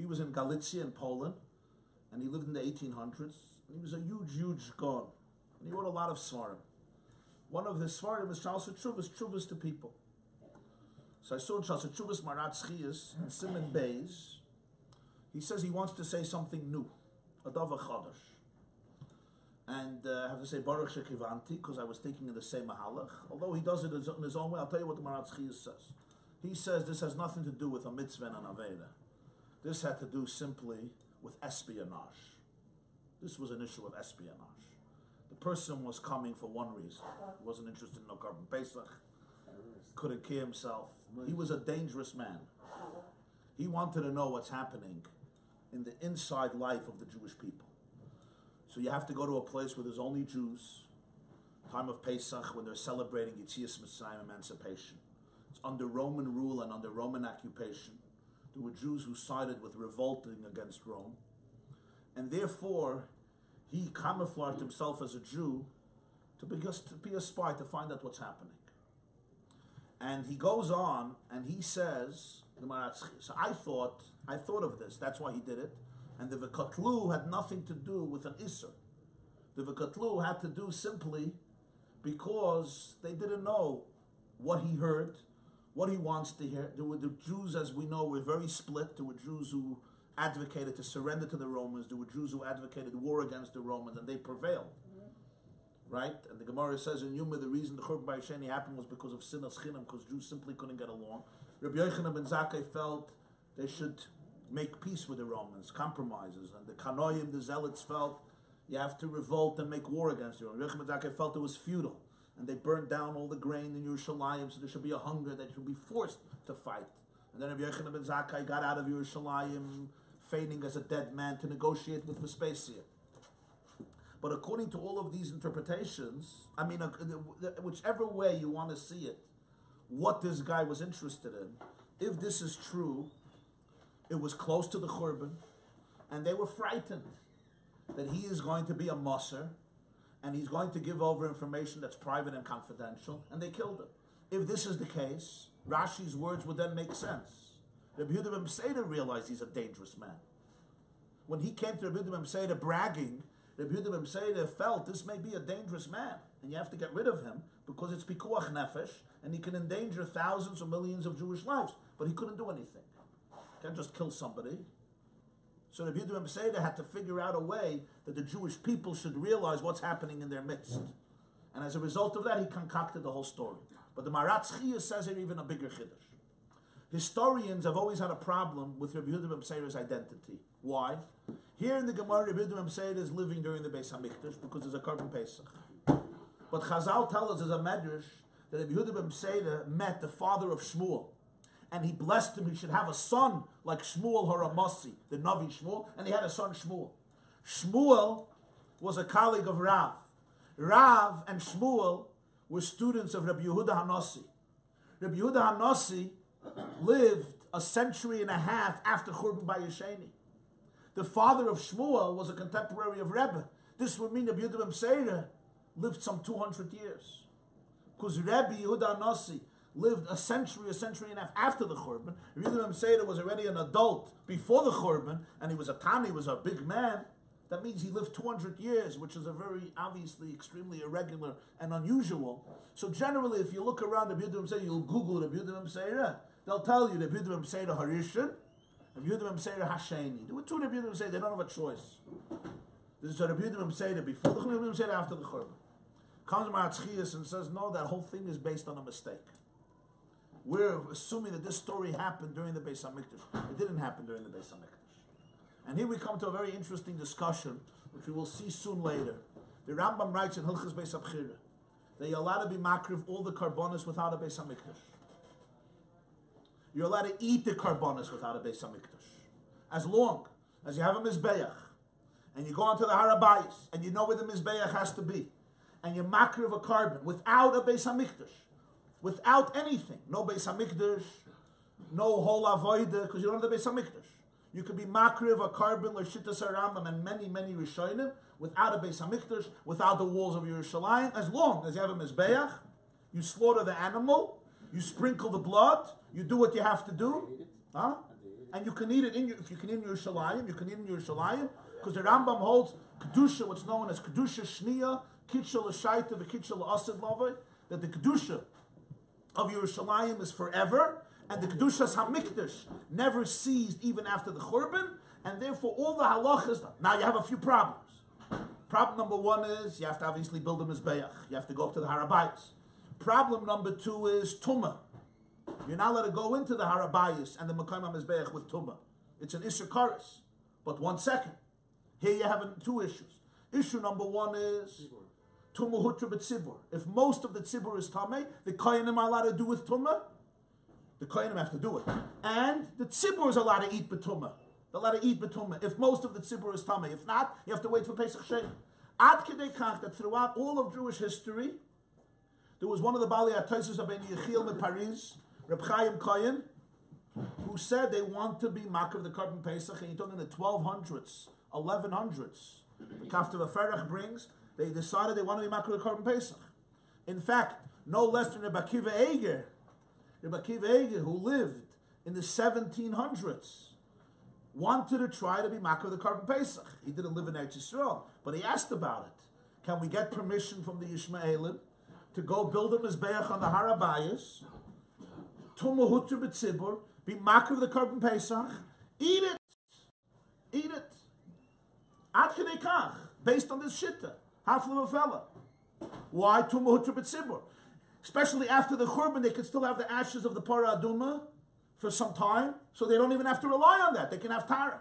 was in Galicia in Poland, and he lived in the 1800s. And he was a huge Gaon. And he wrote a lot of svarim. One of his svarim is Charles Chuvas to people. So I saw in Charles Chuvas Maratz Chius and Simon Beis. He says he wants to say something new, a davar chadash. And I have to say Baruch Shekivanti, because I was thinking in the same mahalach. Although he does it in his own way, I'll tell you what the Maratz Chius says. He says this has nothing to do with a mitzvah and an aveda. This had to do simply with espionage. This was an issue of espionage. The person was coming for one reason. He wasn't interested in no Korban Pesach. Couldn't kill himself. He was a dangerous man. He wanted to know what's happening in the inside life of the Jewish people. So you have to go to a place where there's only Jews, time of Pesach, when they're celebrating Yetzias Mitzrayim, emancipation. It's under Roman rule and under Roman occupation. There were Jews who sided with revolting against Rome. And therefore, he camouflaged himself as a Jew to be a spy, to find out what's happening. And he goes on and he says, so I thought of this, that's why he did it. And the V'katlu had nothing to do with an Isser. The V'katlu had to do simply because they didn't know what he heard, what he wants to hear. There were the Jews, as we know, were very split. There were Jews who advocated to surrender to the Romans. There were Jews who advocated war against the Romans, and they prevailed. Right? And the Gemarah says in Yuma, the reason the Churban Bayesheni happened was because of Sinas Chinam, because Jews simply couldn't get along. Rabbi Yochanan ben Zakkai felt they should make peace with the Romans, compromises. And the Kanoim, the Zealots, felt you have to revolt and make war against the Romans. Rabbi Yochanan ben Zakkai felt it was futile. And they burned down all the grain in Yerushalayim, so there should be a hunger that should be forced to fight. And then Rabbi Yochanan ben Zakkai got out of Yerushalayim, feigning as a dead man, to negotiate with Vespasian. But according to all of these interpretations, I mean, whichever way you want to see it, what this guy was interested in, if this is true, it was close to the Churban, and they were frightened that he is going to be a Moser, and he's going to give over information that's private and confidential, and they killed him. If this is the case, Rashi's words would then make sense. Rabbi Yehuda ben Peseda realized he's a dangerous man. When he came to Rabbi Yehuda ben Peseda bragging, Rabbi Yehuda ben Peseda felt this may be a dangerous man, and you have to get rid of him because it's pikuach nefesh, and he can endanger thousands or millions of Jewish lives. But he couldn't do anything. He can't just kill somebody. So Rabbi Yehuda ben Peseda had to figure out a way that the Jewish people should realize what's happening in their midst. And as a result of that, he concocted the whole story. But the Maratz Chius says here even a bigger chiddush. Historians have always had a problem with Rabbi Yehuda ben Beseira's identity. Why? Here in the Gemarah, Rabbi Yehuda ben Beseira is living during the Beis Hamikdash because there's a Korban Pesach. But Chazal tells us as a medrash that Rabbi Yehuda ben Beseira met the father of Shmuel, and he blessed him. He should have a son like Shmuel Haramasi, the Navi Shmuel, and he had a son Shmuel. Shmuel was a colleague of Rav. Rav and Shmuel were students of Rabbi Yehuda Hanasi. Rabbi Yehuda Hanasi lived a century and a half after Churban Bayesheni. The father of Shmuel was a contemporary of Rebbe. This would mean Rabbi Yehuda ben Beseira lived some 200 years. Because Rabbi Yehuda Hanasi lived a century and a half after the Churban. Rabbi Yehuda ben Beseira was already an adult before the Churban, and he was a Tani, he was a big man. That means he lived 200 years, which is a very, obviously, extremely irregular and unusual. So generally, if you look around Rabbi Yehuda ben Beseira, you'll Google Rabbi Yehuda ben Beseira, they'll tell you Rabbi Yehuda ben Beseira Harishan, Rabbi Yehuda ben Beseira Hasheni. There were two Rabbi Yehuda ben Beseira, they don't have a choice. This is Rabbi Yehuda ben Beseira before the Churban, Rabbi Yehuda ben Beseira after the Churban. Comes Maratzchias and says, no, that whole thing is based on a mistake. We're assuming that this story happened during the Beis HaMikdash. It didn't happen during the Beis HaMikdash. And here we come to a very interesting discussion, which we will see soon later. The Rambam writes in Hilchos Beis HaBchira that you're allowed to be makriv all the karbonos without a Beis HaMikdash. You're allowed to eat the karbonos without a Beis HaMikdash. As long as you have a Mizbeach, and you go onto the Harabayis, and you know where the Mizbeach has to be, and you makriv a carbon without a Beis HaMikdash, without anything, no Beis HaMikdash, no whole avoida, because you don't have the Beis HaMikdash. You could be makriv, a carbon, l'shittas haRambam, and many, many rishonim, without a Beis HaMikdash, without the walls of Yerushalayim, as long as you have a Mizbeach, you slaughter the animal, you sprinkle the blood, you do what you have to do, huh? And you can eat it if you can eat in Yerushalayim, you can eat in Yerushalayim, because the Rambam holds Kedusha, what's known as Kedusha Shniya, Kitchel L'Shaita, V'Kitchel L'Asid Lavai, that the Kedusha of Yerushalayim is forever, and the Kedushas HaMikdash never ceased even after the Churban, and therefore all the halachas. Now you have a few problems. Problem number one is you have to obviously build a Mizbeach. You have to go up to the Harabayis. Problem number two is Tumah. You're not allowed to go into the Harabayis and the Mekayim HaMizbeach with Tumah. It's an Isser Kares. But 1 second. Here you have two issues. Issue number one is Tumah Hutra B'Tzibur. If most of the Tzibur is Tameh, the Koyanim are allowed to do with Tumah. The Koyanim have to do it. And the Tzibur is allowed to eat B'Tumah. They're allowed to eat B'Tumah. If most of the Tzibur is Tameh. If not, you have to wait for Pesach Shem. Ad Kedei Kach, that throughout all of Jewish history, there was one of the Bali Ataisus of Ben Yechiel in Paris, Reb Chaim Koyen, who said they want to be Makar of the Korban Pesach, and you're talking in the 1200s, 1100s. The Kafta Vaferach brings, they decided they want to be Makar of the Korban Pesach. In fact, no less than Reb Akiva Eiger, who lived in the 1700s, wanted to try to be Makar of the Korban Pesach. He didn't live in Eretz Yisrael, but he asked about it. Can we get permission from the Yishmaelim to go build a Mizbeach on the Harabayas, Tumah Hutra B'Tzibur, be Makar of the Korban Pesach, eat it. Ad Kedei Kach, based on this shitta, half of a fella. Why Tumah Hutra B'Tzibur? Especially after the Churban, they could still have the ashes of the Parah Aduma for some time, so they don't even have to rely on that. They can have Tara.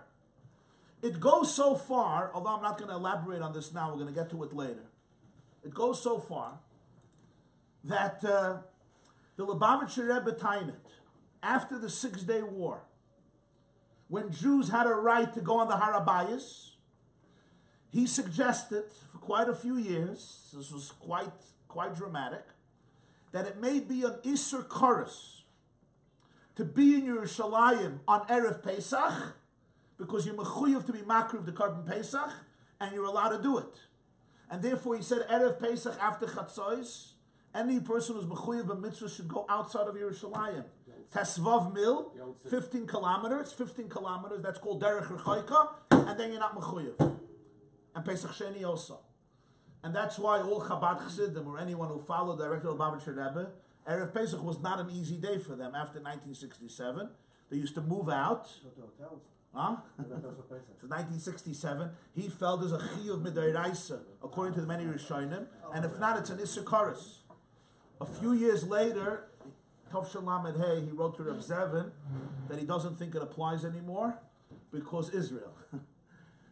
It goes so far, although I'm not going to elaborate on this now, we're going to get to it later. It goes so far that the Lubavitcher Rebbe Tainet, after the 6-day war, when Jews had a right to go on the Harabayas, he suggested for quite a few years, this was quite dramatic, that it may be an Isser Kares to be in Yerushalayim on Erev Pesach, because you're mechuyev to be makriv of the Korban Pesach, and you're allowed to do it. And therefore he said Erev Pesach after Chatzos, any person who's mechuyev b'mitzvah should go outside of Yerushalayim. Tesvav Mil, 15 kilometers, that's called Derech Rechaika, and then you're not mechuyev. And Pesach Sheni also. And that's why all Chabad Chassidim, or anyone who followed directly Lubavitcher Rebbe, Erev Pesach was not an easy day for them after 1967. They used to move out. Huh? So 1967, he felt there's a chiyuv midayraisa, according to the many Rishonim, and if not, it's an Isser Kares. A few years later, Tov Lamed Hey, he wrote to Rav Zevin that he doesn't think it applies anymore because Israel.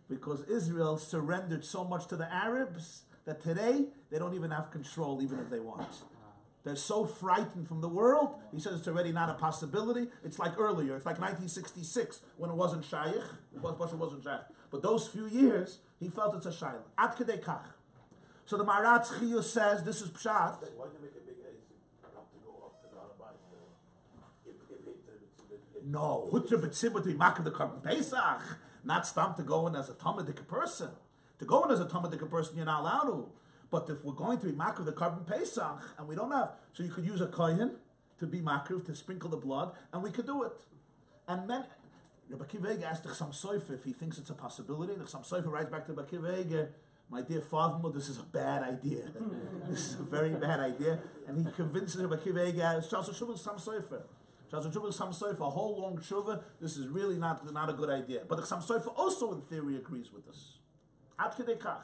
Because Israel surrendered so much to the Arabs that today they don't even have control, even if they want. They're so frightened from the world. He says it's already not a possibility. It's like earlier. It's like 1966 when it wasn't shaykh. It wasn't shaykh. But those few years, he felt it's a shaykh. Ad kedei kach. So the Maratz Chiyus says this is pshat. Why did they make a big haste not to go up to the Arabite? No, Hutter B'tzibah to be making the Korban Pesach. Not stam to go in as a Talmudic person. To go in as a Talmudic person, you're not allowed to. But if we're going to be makriv the Korban Pesach, and we don't have, so you could use a kohen to be makriv, to sprinkle the blood, and we could do it. And then, Rabbi Akiva Eiger asked the Chassam Sofer if he thinks it's a possibility. The Chassam Sofer writes back to Rabbi Akiva Eiger, my dear father-in-law, this is a bad idea. This is a very bad idea. And he convinces Rabbi Akiva Eiger, Chassam Sofer. Chassam Sofer, a whole long tshuva, this is really not a good idea. But the Chassam Sofer also in theory agrees with us. Ad kedei kach.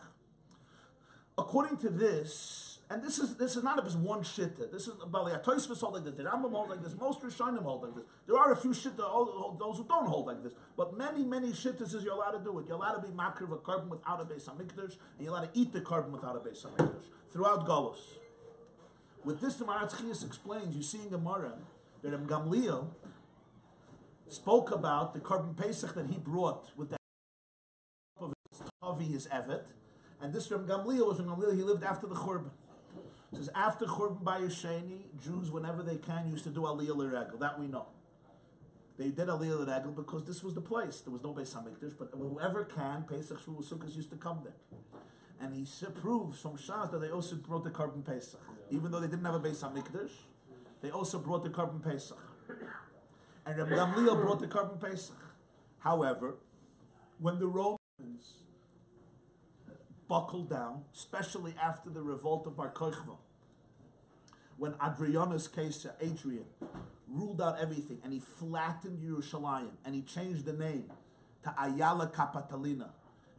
According to this, and this is not just one shitta. This is Bali Tosfos hold like this. The Rambam hold like this. Most Rishonim hold like this. There are a few shitta those who don't hold like this. But many shittas is you're allowed to do it. You're allowed to be makriv a carbon without a Beis Hamikdash, and you're allowed to eat the carbon without a Beis Hamikdash throughout Golos. With this, the Maratz Chiyus explains. You see in Gemarah that Gamliel spoke about the carbon Pesach that he brought with the of his Tavi, his Evet. And this Ram Gamliel was Ram Gamliel, he lived after the Churban. It says, after Churban Bayesheni, Jews, whenever they can, used to do Aliyah L'Regel. That we know. They did Aliyah L'Regel because this was the place. There was no Beis HaMikdash, but whoever can, Pesach Shul Sukkot used to come there. And he proves from Shas that they also brought the Korban Pesach. Even though they didn't have a Beis HaMikdash, they also brought the Korban Pesach. And Ram Gamliel brought the Korban Pesach. However, when the Romans buckled down, especially after the revolt of Bar Kokhba, when Adrianus Caesar, Adrian, ruled out everything, and he flattened Yerushalayim, and he changed the name to Ayala Kapatalina,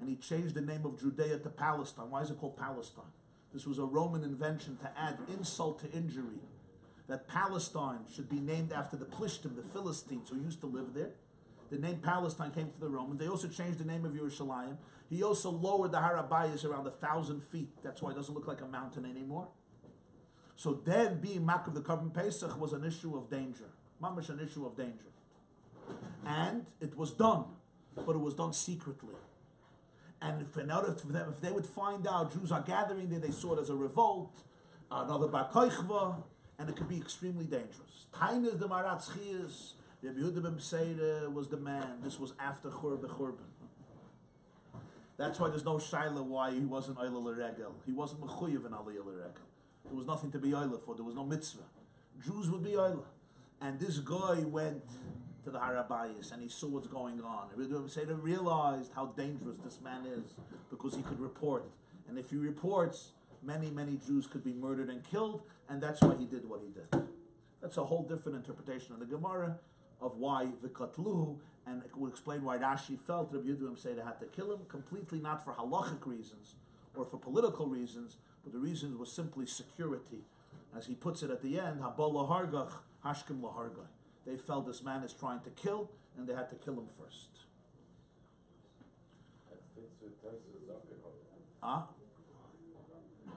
and he changed the name of Judea to Palestine. Why is it called Palestine? This was a Roman invention to add insult to injury, that Palestine should be named after the Plishtim, the Philistines who used to live there. The name Palestine came from the Romans. They also changed the name of Yerushalayim. He also lowered the Har HaBayis around 1,000 feet. That's why it doesn't look like a mountain anymore. So then being makriv the Korban Pesach was an issue of danger. Mamash, an issue of danger. And it was done, but it was done secretly. And if they would find out Jews are gathering there, they saw it as a revolt, another Bar Kokhba, and it could be extremely dangerous. Tainas the Maratz Chiyus, Rabbi Yehuda ben Beseira was the man. This was after Churban. That's why there's no shaila why he wasn't Oila L'Regel. He wasn't Mechuyev in Aliyah L'Regel. There was nothing to be Oila for. There was no mitzvah. Jews would be Oila. And this guy went to the Har HaBayis and he saw what's going on. Rabbi Yehuda ben Beseira realized how dangerous this man is because he could report. And if he reports, many Jews could be murdered and killed, and that's why he did what he did. That's a whole different interpretation of the Gemarah of why V'katluhu, and it will explain why Rashi felt Rabbi Yehuda ben Beseira had to kill him, completely not for halachic reasons or for political reasons, but the reasons was simply security. As he puts it at the end, Habal lahargach, hashkim lahargai. They felt this man is trying to kill, and they had to kill him first.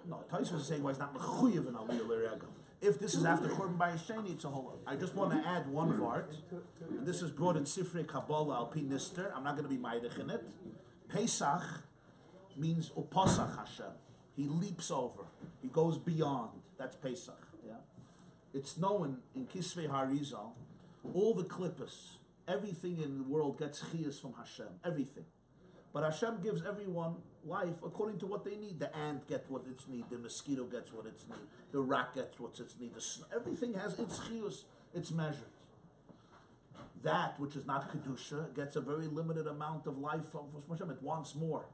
No, Tais was saying why he's not mechuyev in Aliyah L'Regel. If this is after Churban Bayesheni, it's a whole lot. I just want to add one vart, and this is brought in Sifrei Kabbalah al Pi Nister. I'm not going to be ma'idich in it. Pesach means upasach Hashem. He leaps over. He goes beyond. That's Pesach. Yeah, it's known in Kisvei Harizal. All the klippas, everything in the world gets chiyas from Hashem. Everything. But Hashem gives everyone life according to what they need. The ant gets what its need. The mosquito gets what its need. The rat gets what its need. Everything has its chiyus, its measured. That which is not kedusha gets a very limited amount of life from Hashem. It wants more.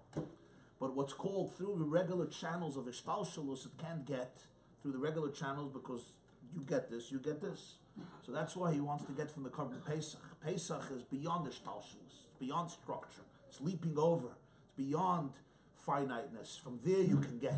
But what's called through the regular channels of ishtalshalus, it can't get through the regular channels because you get this, you get this. So that's why he wants to get from the Korban Pesach. Pesach is beyond ishtalshalus. It's beyond structure. It's leaping over. It's beyond finiteness. From there you can get.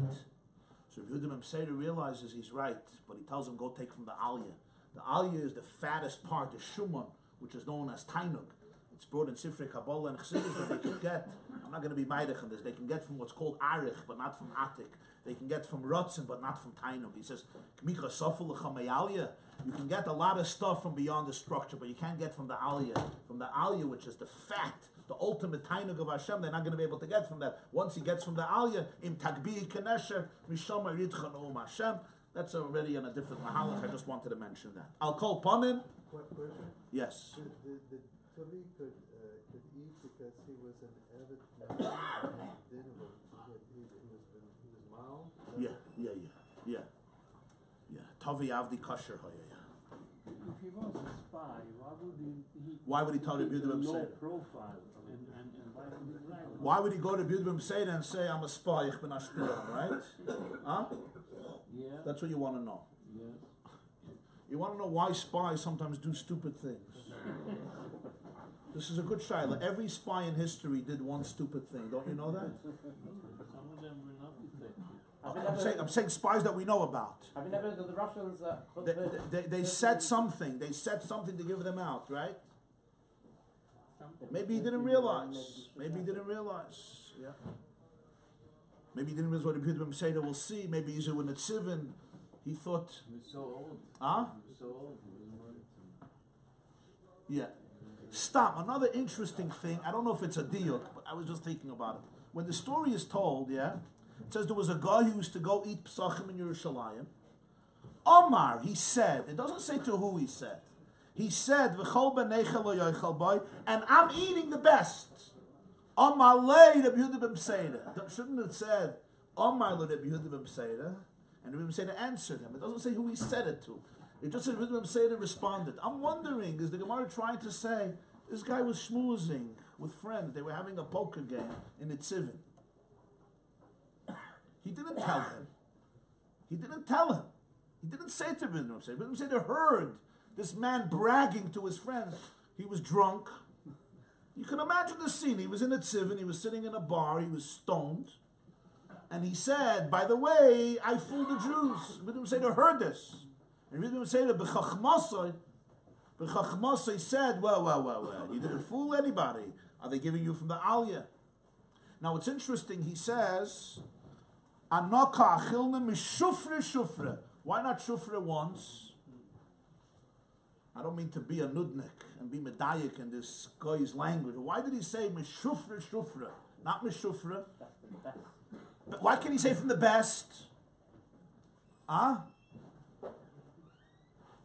So Yehuda ben Beseira realizes he's right, but he tells him, go take from the Aliyah. The aliyah is the fattest part, the shuman, which is known as tainug. It's brought in Sifrei Kabbalah and Chassidus that they can get. I'm not going to be meidach on this. They can get from what's called arich, but not from atik. They can get from rotzen, but not from tainug. He says, "Kmicha sofel l'chamayaliyah." You can get a lot of stuff from beyond the structure, but you can't get from the aliyah. From the aliyah, which is the fat, the ultimate tainug of Hashem, they're not going to be able to get from that. Once he gets from the aliyah, im tagbi kenesher mishama ridchan om Hashem. That's already on a different mahalach. I just wanted to mention that. I'll call panim. Question? Yes. The Tuli could eat because he was an avid man and he was mild? Yeah. Tavi avdi kasher hoya. If he was a spy, Why would he tell Rabbi Yehuda ben no Seder? profile and why would he lie? Why would he go to Rabbi Yehuda ben Seder and say, I'm a spy, ich bin a shpion, right? Huh? Yeah. That's what you want to know. Yes. You want to know why spies sometimes do stupid things. This is a good shaila. Every spy in history did one stupid thing. Don't you know that? Some of them were not effective. I'm saying spies that we know about. Have you never the Russians? They said something. They said something to give them out, right? Maybe he didn't realize. Maybe he didn't realize. Yeah. Maybe he didn't realize what the Yehuda ben Seder will see. Maybe he's in a tzivin. He thought. He was so old. Huh? He was so old. He wasn't ready to. Yeah. Stop. Another interesting thing. I don't know if it's a diuk, but I was just thinking about it. When the story is told, yeah, it says there was a guy who used to go eat Pesachim in Yerushalayim. Omar, he said. It doesn't say to who he said. He said, "V'chol b'neicha lo yochel boy," and I'm eating the best. Omar lei Rabbi Yehuda ben Seder. Shouldn't it said Omar le Rabbi Yehuda ben Seder? And Rabbi ben Seder answered him. It doesn't say who he said it to. It just said Rabbi ben Seder responded. I'm wondering, is the Gemarah trying to say this guy was schmoozing with friends? They were having a poker game in the tzivin. He didn't tell him. He didn't say to Rabbi ben Seder. Rabbi ben Seder heard this man bragging to his friends. He was drunk. You can imagine the scene. He was in a tzivin. He was sitting in a bar. He was stoned. And he said, by the way, I fooled the Jews. Rabbi ben Seder heard this. And Rabbi ben Seder, b'chachmasai said, well, you didn't fool anybody. Are they giving you from the aliyah? Now it's interesting, he says, Anoka achilna mishufre shufre. Why not shufre once? I don't mean to be a nudnik and be medayik in this guy's language. Why did he say mishufre shufre? Not mishufre. But why can't he say from the best? Huh?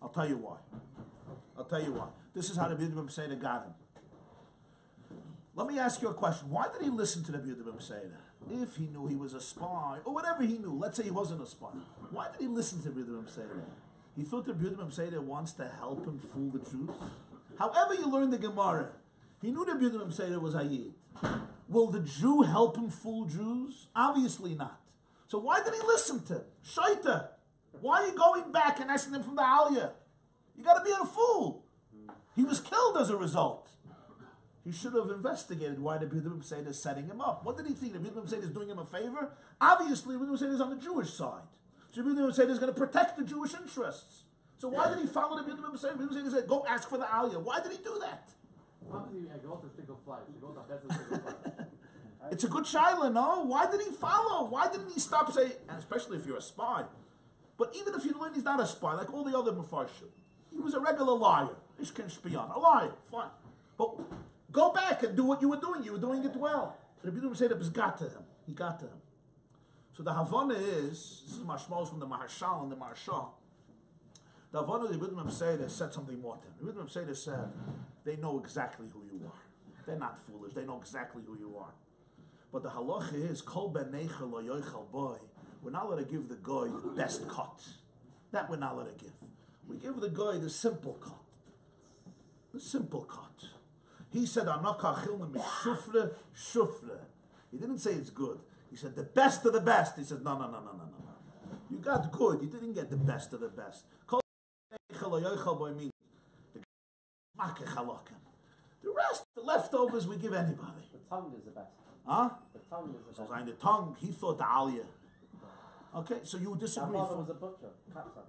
I'll tell you why. This is how the Yehuda ben Seder got him. Let me ask you a question. Why did he listen to the Yehuda ben Seder? If he knew he was a spy, or whatever he knew, let's say he wasn't a spy. Why did he listen to the Yehuda ben Seder? He thought the Yehuda ben Seder wants to help him fool the Jews. However you learn the Gemarah, he knew the Yehuda ben Seder was Ayid. Will the Jew help him fool Jews? Obviously not. So why did he listen to him? Shaita. Why are you going back and asking him from the Aliyah? You got to be a fool. He was killed as a result. He should have investigated why the Yehuda ben Seder is setting him up. What did he think? The Yehuda ben Seder is doing him a favor? Obviously, the Yehuda ben Seder is on the Jewish side. So the Yehuda ben Seder is going to protect the Jewish interests. So why did he follow the Yehuda ben Seder? The Yehuda ben Seder said, go ask for the Aliyah. Why did he do that? It's a good shaila, no? Why did he follow? Why didn't he stop saying, and especially if you're a spy, but even if you learn he's not a spy, like all the other Mefarshim, he was a regular liar, Ishkin Shpion, a liar, fine. But go back and do what you were doing. You were doing it well. Rabbi Yehuda said it got to him. He got to him. So the Havana is, this is Mashmos from the Maharshal and the Maharshal. The Havana of the Rabbi Yehuda said something more to him. The Rabbi Yehuda said, they know exactly who you are. They're not foolish. They know exactly who you are. But the halacha is, Kol b'neicha lo yochel boy. We're not allowed to give the guy the best cut. That we're not allowed to give. We give the guy the simple cut. The simple cut. He said, Anaka chilna mishufre shufre. He didn't say it's good. He said, the best of the best. He said, no. You got good. You didn't get the best of the best. Kol b'neicha lo yochel boy means the rest, the leftovers, we give anybody. The tongue is the best. Huh? The tongue is the So best. the tongue, he thought the aliyah. Okay, so you My disagree. father was a butcher. Kapsa.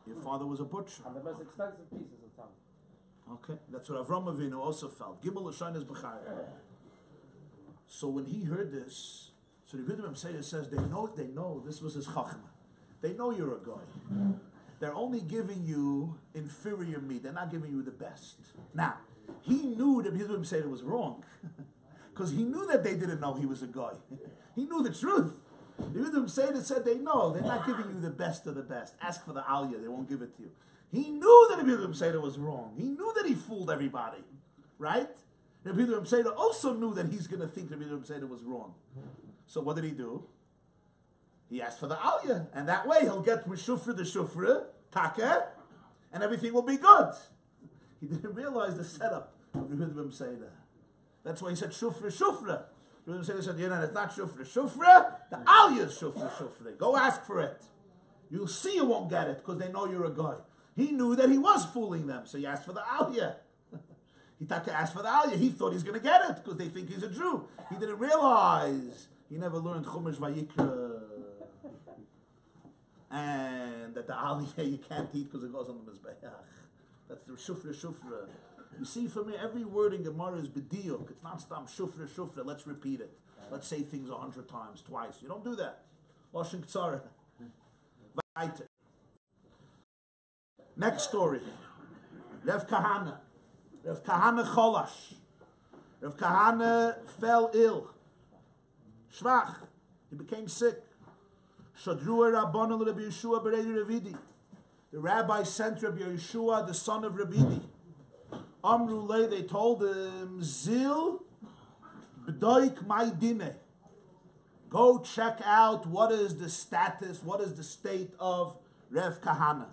Your father was a butcher. And the most expensive pieces of tongue. Okay, that's what Avram Avinu also felt. Gimel L'shain is b'chayim. So when he heard this, so the Rebbe Messiah says they know this was his chachma. They know you're a guy. They're only giving you inferior meat. They're not giving you the best. Now, he knew that Rebbe Messiah was wrong. Because he knew that they didn't know he was a guy. He knew the truth. The Rebbe Messiah said they know. They're not giving you the best of the best. Ask for the aliyah. They won't give it to you. He knew that Rebbe Messiah was wrong. He knew that he fooled everybody. Right? Rebbe Messiah also knew that he's going to think Rebbe Messiah was wrong. So what did he do? He asked for the aliyah, and that way he'll get shufra the shufra, taka, and everything will be good. He didn't realize the setup of Rebbe Messiah. That's why he said shufra shufra. Rebbe Messiah said, it's not shufra shufra, the aliyah is shufra shufra. Go ask for it. You'll see you won't get it, because they know you're a guy. He knew that he was fooling them, so he asked for the aliyah. He asked for the aliyah. He thought he's going to get it, because they think he's a Jew. He didn't realize. He never learned Chumash Vayikra. And that the aliyah you can't eat because it goes on the Mizbeach. That's the shufra shufra. You see, for me, every word in Gemarah is b'diuk. It's not stam shufra shufra. Let's repeat it. Let's say things 100 times, twice. You don't do that. Lashon Ktsara. Weiter. Next story. Rev Kahana. Rev Kahana Cholash. Rev Kahana fell ill. Shvach. He became sick. Shadrua Rabbanon Rabbi Yeshua Berei Ravidi. The rabbi sent Rabbi Yeshua, the son of Rabidi. Amruleh, they told him, Zil B'doik Mai Dine. Go check out what is the status, what is the state of Rev Kahana.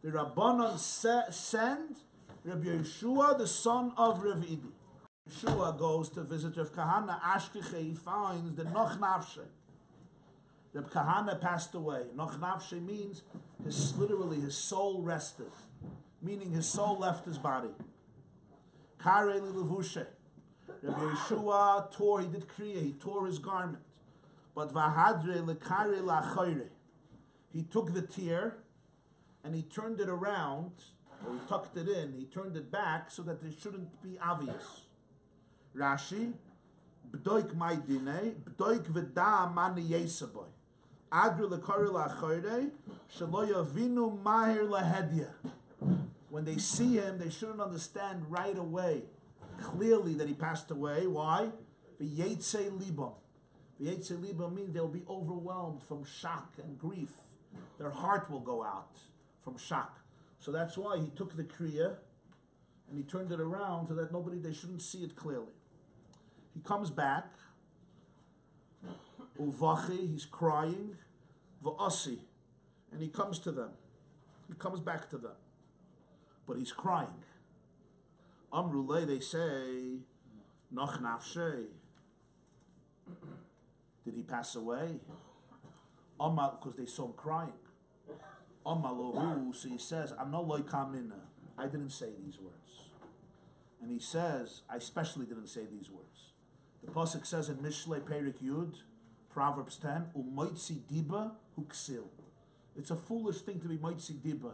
The Rabbanon send Rabbi Yeshua, the son of Ravidi. Yeshua goes to visit Rev Kahana. Ashkeche, he finds the Noch Nafshe. Reb Kahana passed away. Noch Nafshe means literally his soul rested, meaning his soul left his body. Kare li levushe. Rabbi Yeshua tore, he did kriya, he tore his garment. But vahadre lekare lachayre. He took the tear and he turned it around, or he tucked it in, he turned it back so that it shouldn't be obvious. Rashi, b'doik mai dine, b'doik v'da mani yesaboy. Adru lekare lachayre, shelo yavinu mahir lahedya. When they see him, they shouldn't understand right away, clearly that he passed away. Why? V'yetze libam. V'yetze libam means they'll be overwhelmed from shock and grief. Their heart will go out from shock. So that's why he took the kriya and he turned it around so that they shouldn't see it clearly. He comes back. Uvachi, he's crying. V'asi, and he comes to them. He comes back to them. But he's crying. Amruleh, they say, Noch Nafshe. Did he pass away? Because they saw him crying. So he says, I'm no loy kamina. I didn't say these words. And he says, I especially didn't say these words. The pasuk says in Mishlei Perik Yud, Proverbs 10, Umoitzi diba huksil. It's a foolish thing to be moitzi diba,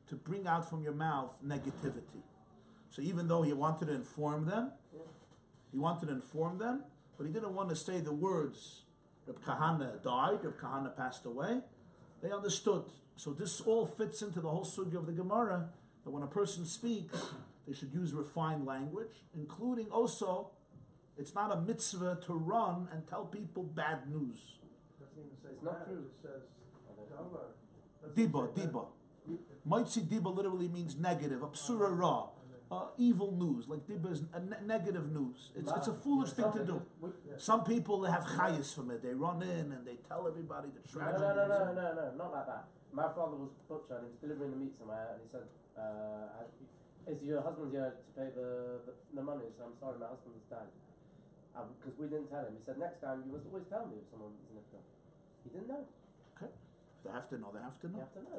to bring out from your mouth negativity. So even though he wanted to inform them, but he didn't want to say the words, Reb Kahana died, Reb Kahana passed away. They understood. So this all fits into the whole sugya of the Gemarah, that when a person speaks, they should use refined language, including also, it's not a mitzvah to run and tell people bad news. It's not true. It says Diba. Moitzi diba literally means negative, absura ra, evil news. Like diba is negative news. It's a foolish thing to do. Some people have chayas from it. They run in and they tell everybody the tragedy. No, not like that. My father was a butcher and he was delivering the meat somewhere, and he said, "Is your husband here to pay the money?" So I'm sorry, my husband's died. Because we didn't tell him. He said, next time you must always tell me if someone is in a film. He didn't know. Okay. If they have to know, they have to know. You have to know.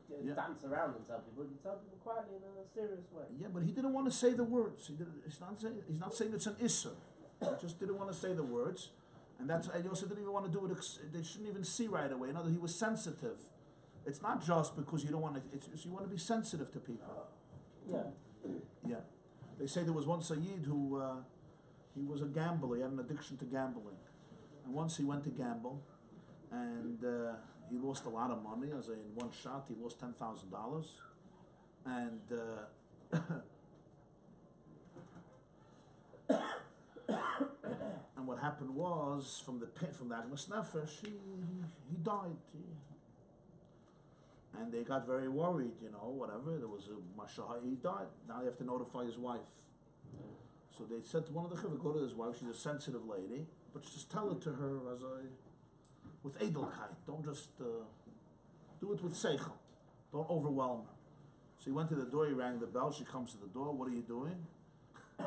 You don't dance around and tell people. You tell people quietly in a serious way. Yeah, but he didn't want to say the words. He's not saying it's an issur. He just didn't want to say the words. And he also didn't even want to do it. They shouldn't even see right away. In other words, he was sensitive It's not just because you don't want to. You want to be sensitive to people. Yeah. Yeah. They say there was one Sayyid who he was a gambler. He had an addiction to gambling, and once he went to gamble, and he lost a lot of money. As in one shot, he lost $10,000, and. And what happened was, from the Agnes Nefesh, he died. And they got very worried, whatever. There was a Mashah, he died. Now they have to notify his wife. So they said to one of the Chivah, go to his wife, she's a sensitive lady, but just tell it to her with Edelkeit. Don't just do it with Seichel. Don't overwhelm her. So he went to the door, he rang the bell, she comes to the door, what are you doing? He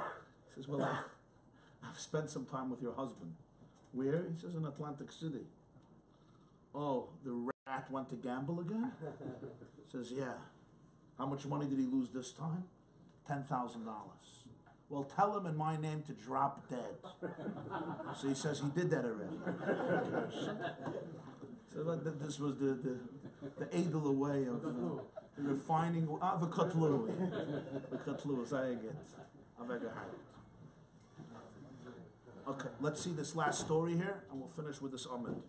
says, well, I've spent some time with your husband. Where? He says, in Atlantic City. Oh, the rat went to gamble again? Says, yeah. How much money did he lose this time? $10,000. Well, tell him in my name to drop dead. So he says he did that already. So this was the edel way of refining the kotlu. The kotlu is I get. Okay, let's see this last story here, and we'll finish with this Amid.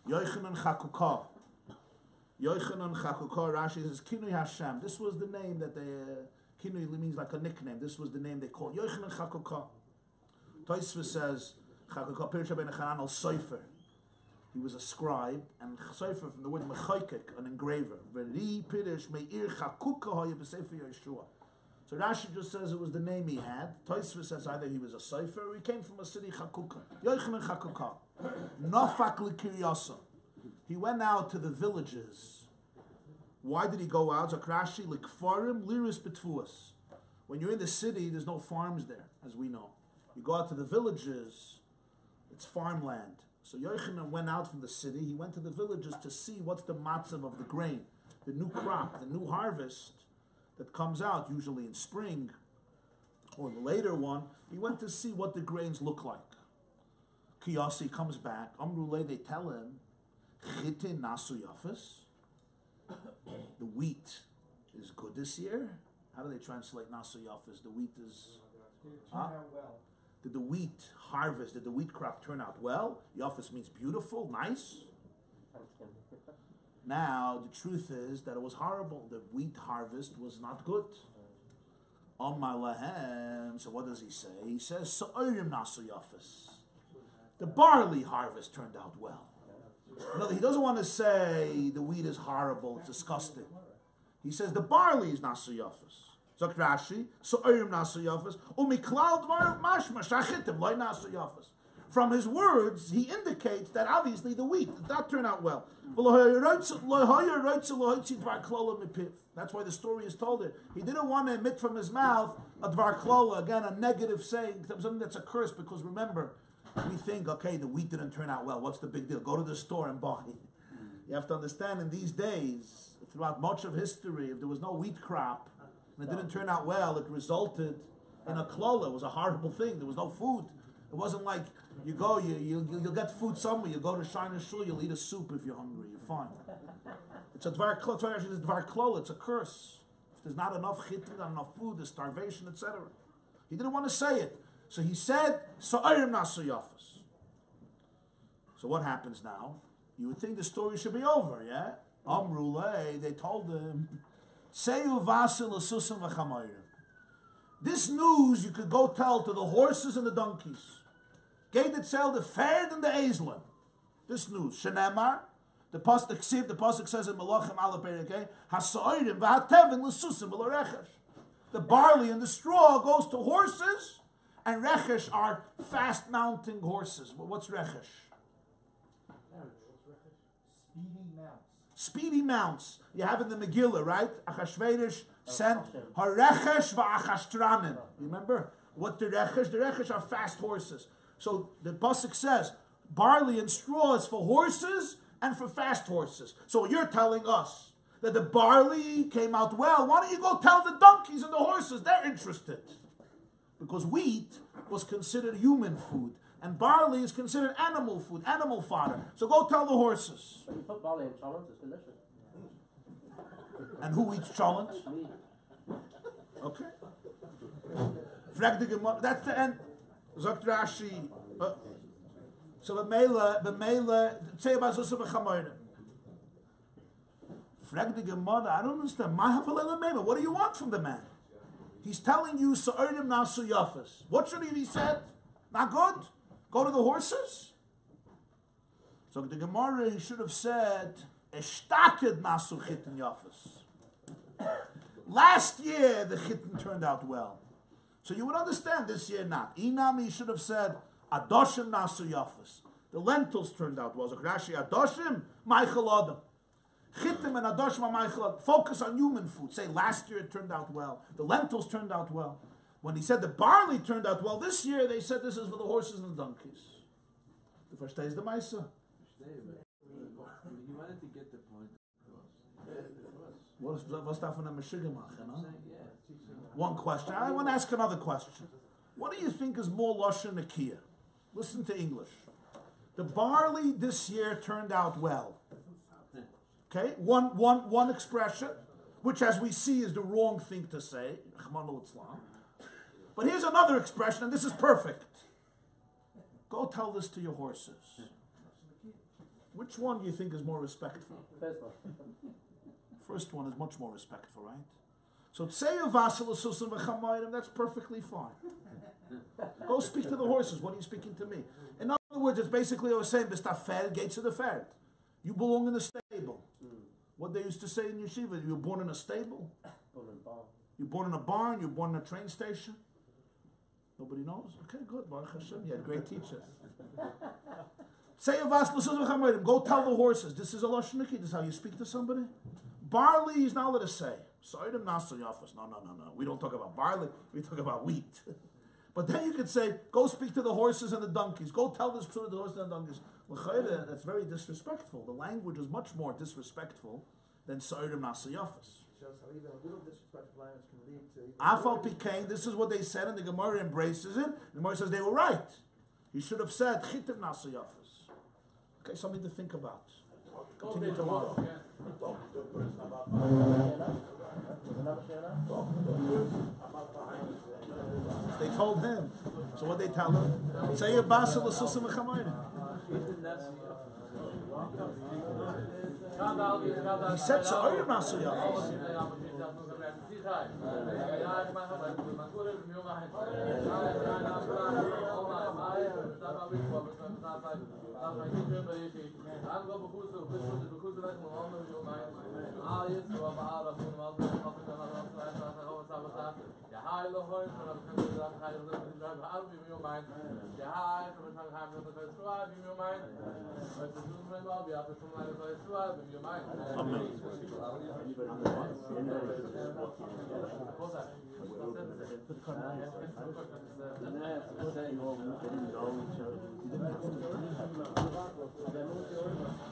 Yochanan Chakukah. Yochanan Chakukah, Rashi says, Kinui Hashem. This was the name that they, Kinui means like a nickname. This was the name they called. Yochanan Chakukah. Tosfos says, Chakukah, Pirsha ben Chanan al Sofer. He was a scribe, and Sofer from the word Mechaykik, an engraver. Veri Pirish Meir Chakukah Haya B'Sefer Yeshua. So Rashi just says it was the name he had. Tosfos says either he was a Sofer or he came from a city Chakukah. Yochanan Chakukah. Nafak L'Kiryasa. He went out to the villages. Why did he go out? Zakrashi L'Kfarim Liris Betfuas. When you're in the city, there's no farms there, as we know. You go out to the villages, it's farmland. So Yochanan went out from the city. He went to the villages to see what's the matzav of the grain, the new crop, the new harvest that comes out, usually in spring, or the later one. He went to see what the grains look like. Kiyasi comes back. Amruleh, they tell him, Chitin nasu yafis. The wheat is good this year. How do they translate nasu yafis? The wheat is... Huh? Did the wheat harvest, did the wheat crop turn out well? Yafis means beautiful, nice. Now, the truth is that it was horrible. The wheat harvest was not good. Amar lahem. So what does he say? He says, Sa'orim nasu yafis. The barley harvest turned out well. No, he doesn't want to say the wheat is horrible, it's disgusting. He says the barley is nasu yafis. Zok Rashi, Sa'orim nasu yafis, u'miklal dvar mashma shachitim loy nasu yafis. From his words, he indicates that obviously the wheat did not turn out well. That's why the story is told it. He didn't want to emit from his mouth a dvar klola, again a negative saying, something that's a curse, because remember, we think, okay, the wheat didn't turn out well. What's the big deal? Go to the store and buy. You have to understand, in these days, throughout much of history, if there was no wheat crop and it didn't turn out well, it resulted in a klola. It was a horrible thing. There was no food. It wasn't like you go, you'll get food somewhere. You go to Shiner Shul, you'll eat a soup if you're hungry. You're fine. It's a dvar klola. It's actually this dvar klola. It's a curse. If there's not enough chitin, not enough food, there's starvation, etc. He didn't want to say it. So he said, Sa'orim nasu yafis. So what happens now? You would think the story should be over, yeah? Amruleh, they told him, Seyu vasil asusim v'chamayrim. This news you could go tell to the horses and the donkeys. Geht etzähl the Pferd and the Eselen. This news. Shenemar, the pasuk says in Malachim ala perek, Hasa'orim v'hatevin l'susim v'lorechesh. The barley and the straw goes to horses, and rechesh are fast-mounting horses. What's rechesh? Speedy mounts. You have in the Megillah, right? Achashverosh sent harechesh va'achashtranim. You remember? What the rechesh? The rechesh are fast horses. So the pasuk says, barley and straw is for horses and for fast horses. So you're telling us that the barley came out well. Why don't you go tell the donkeys and the horses? They're interested. Because wheat was considered human food, and barley is considered animal food, animal fodder. So go tell the horses. When you put barley in cholent, it's delicious. And who eats cholent? Me. Okay. Frag the Gemarah. That's the end. Sagt Rashi. So b'meila tzei b'asusa b'chamoyim. Frag the Gemarah. I don't understand. What do you want from the man? He's telling you sa'orim nasu yafas. What should he have said? Not good. Go to the horses. So the Gemarah, he should have said eshtaked nasu chitin yafas. Last year the chitin turned out well. So you would understand this year not. Inami should have said adoshim nasu yafas. The lentils turned out well. So Rashi adoshim ma'achal adam. Chitim and adoshim ma'achal adam. Focus on human food. Say last year it turned out well. The lentils turned out well. When he said the barley turned out well this year, they said this is for the horses and the donkeys. The first day is the Maisa. He wanted to get the point across. What's that from the Meshigamach? One question. I want to ask another question. What do you think is more Lashon Nakiya? Listen to English. The barley this year turned out well. Okay? One expression, which as we see is the wrong thing to say. But here's another expression, and this is perfect. Go tell this to your horses. Which one do you think is more respectful? First one. First one is much more respectful, right? So tseya vasel susim v'chamayim, that's perfectly fine. Go speak to the horses. What are you speaking to me? In other words, it's basically I was saying, b'stafer gates of the fair. You belong in the stable. What they used to say in yeshiva, you were born in a stable. Born in a barn. You were born in a barn. You were born in a train station. Nobody knows? Okay, good. Baruch Hashem. You had great teachers. Go tell the horses. This is a Lashon Nakiya. This is how you speak to somebody. Barley is not allowed to say. No. We don't talk about barley. We talk about wheat. But then you could say, go speak to the horses and the donkeys. Go tell this to the horses and the donkeys. That's very disrespectful. The language is much more disrespectful than Sa'irim Nasa Yafas. Shows how even a little disrespectful language can lead to... Afal Pikain, this is what they said, and the Gemarah embraces it. The Gemarah says they were right. He should have said, Chitim Nasa Yafas. Okay, something to think about. Continue tomorrow. They told him. So what they tell him? Say a basel susim v'chamayim. He said sa'orim nasu yafas.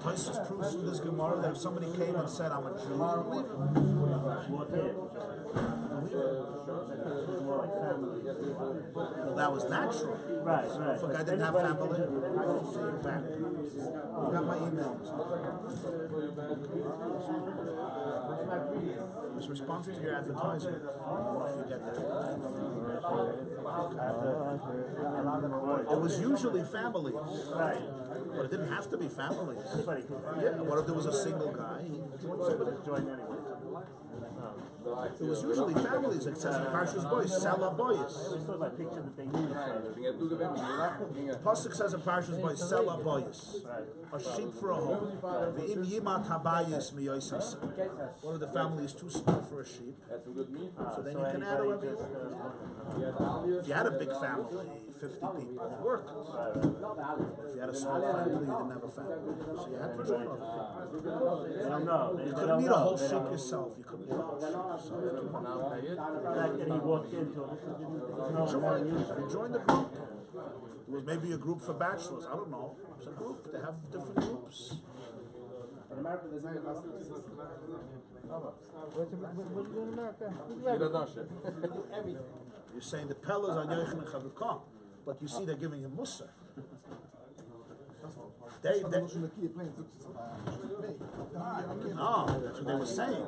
Taisus proves from this Gemarah that if somebody came and said, I'm a Jew, believe him. Well, that was natural. Right. If a guy didn't have family, you got my email. It was response to your advertisement. If you get that. It was usually families. Right. But it didn't have to be families. Anybody could. Yeah, what if there was a single guy? He Join anyway. It was usually families. It says in Parshas Boys, Sela Boys. It's sort of like picture the thing. Pasuk says in Parshas Boys, Sela Boys. A sheep for a home. V'im yimat habayis miyoisas. One of the family is too small for a sheep. So then you can add whatever you want. If you had a big family, 50 people, it worked. If you had a small family, you didn't have a family. So you had to join other people. They don't know. You couldn't eat a whole sheep yourself. You couldn't eat a whole sheep yourself. The fact that he walked into it, You joined the group. There was maybe a group for bachelors. I don't know. It's a group. They have different groups. In America, there's no custody system. What you doing in America? You're saying the pellers are Yochanan and Chavukah, but you see they're giving him Musa. They no, that's what they were saying.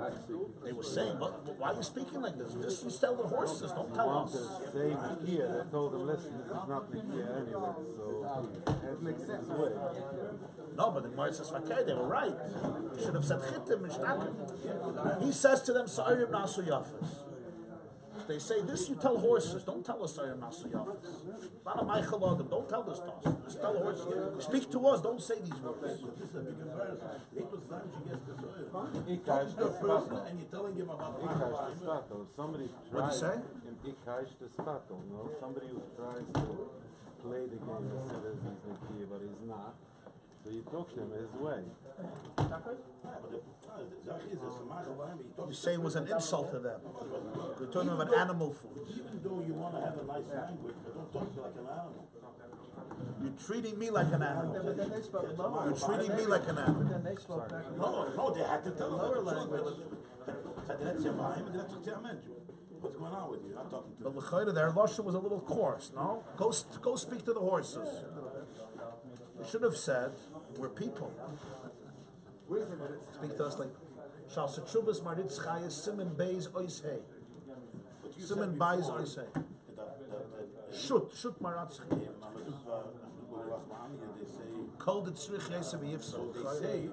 They were saying, but why are you speaking like this? Just you sell the horses, don't tell us. Say Nakia, they told them, listen, this is not Nakia anyway, so it makes sense. No, but the Gemara says, okay, they were right. You should have said Chittim and Shtakim. He says to them, Sa'arim Nasu Yafis. They say this, you tell horses. Don't tell us Sa'arim Nasu Yafis. Not a Maichalodim. Don't tell this to us. Just tell horses. Speak to us. Don't say these words. This is a big embarrassment. 8 was time she gets the soil. You talk to the person and you're telling him about somebody what do you say? Somebody who tries to play the game and says he's Nakia, but he's not. So you talk to him his way. You say it was an insult to them. You're talking about animal food. Even though you want to have a nice language, but don't talk to like an animal. You're treating me like an animal. But then they spoke lower. You're treating me like an animal. But then they spoke back. No, they had to tell Lower them. language. What's going on with you? I'm talking to But l'chayda, their lashon was a little coarse. No, go speak to the horses. You should have said, "We're people." Speak to us like Shal Satrubas Maritz Chayes Simon Beis Ois Hey. Simon Beis Ois Hey. Shoot Maratz Hey. Called it Tzrich Yesem Yifsa. they say they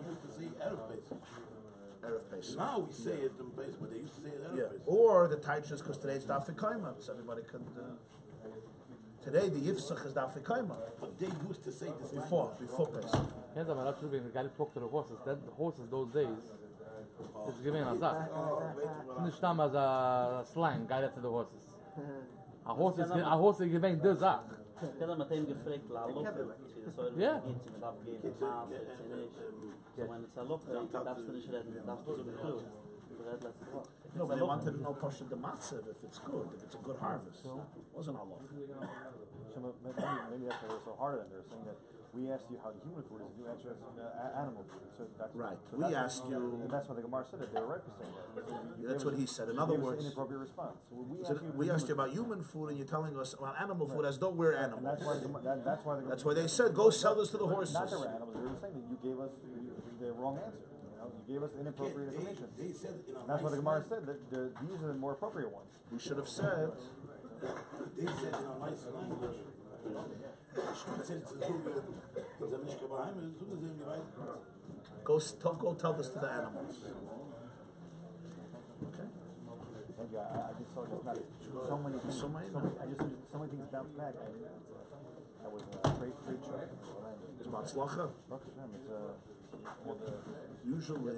used to say Erev Pesach. Now we say it in Pesach, but they used to say it Erev Pesach. Or the Taichas, because today's Daf Kaima, so everybody could. Today the Yifsach is Daf Kaima. But they used to say this Before Pesach. Yes, I'm not sure the guy talked to the horses. That the horses those days, it's given a zach. Nicht stam as a slang, guy to the horses. A horse is given the zach. Kada met hem gefragt, la lopen. Ja. So when it's a look, darfst du nicht reden, darfst du so beklug. No, but they wanted to know Pasha the Matzah if it's good, if it's a good harvest. It wasn't all over. Maybe that's why they're so hard on it. They're saying that we asked you how the human food is, you answer us animal food. So that's right. So we asked you. And that's why the Gemarah said that they were right for saying that. That's what he said. In other words, an inappropriate response. So we asked you about human food, and you're telling us about animal food as though we're animals. And that's why they said go sell this to the horses. Not that we're animals. They were saying that you gave us the wrong answer. You gave us inappropriate information. They said, that's why the Gemarah said that these are the more appropriate ones. We should have said. They said in a nice language. Go tell this to the animals. Okay. Thank you. I just saw just not so many things. So many things bounced back. That was a great show. It's Matzlacha. Usually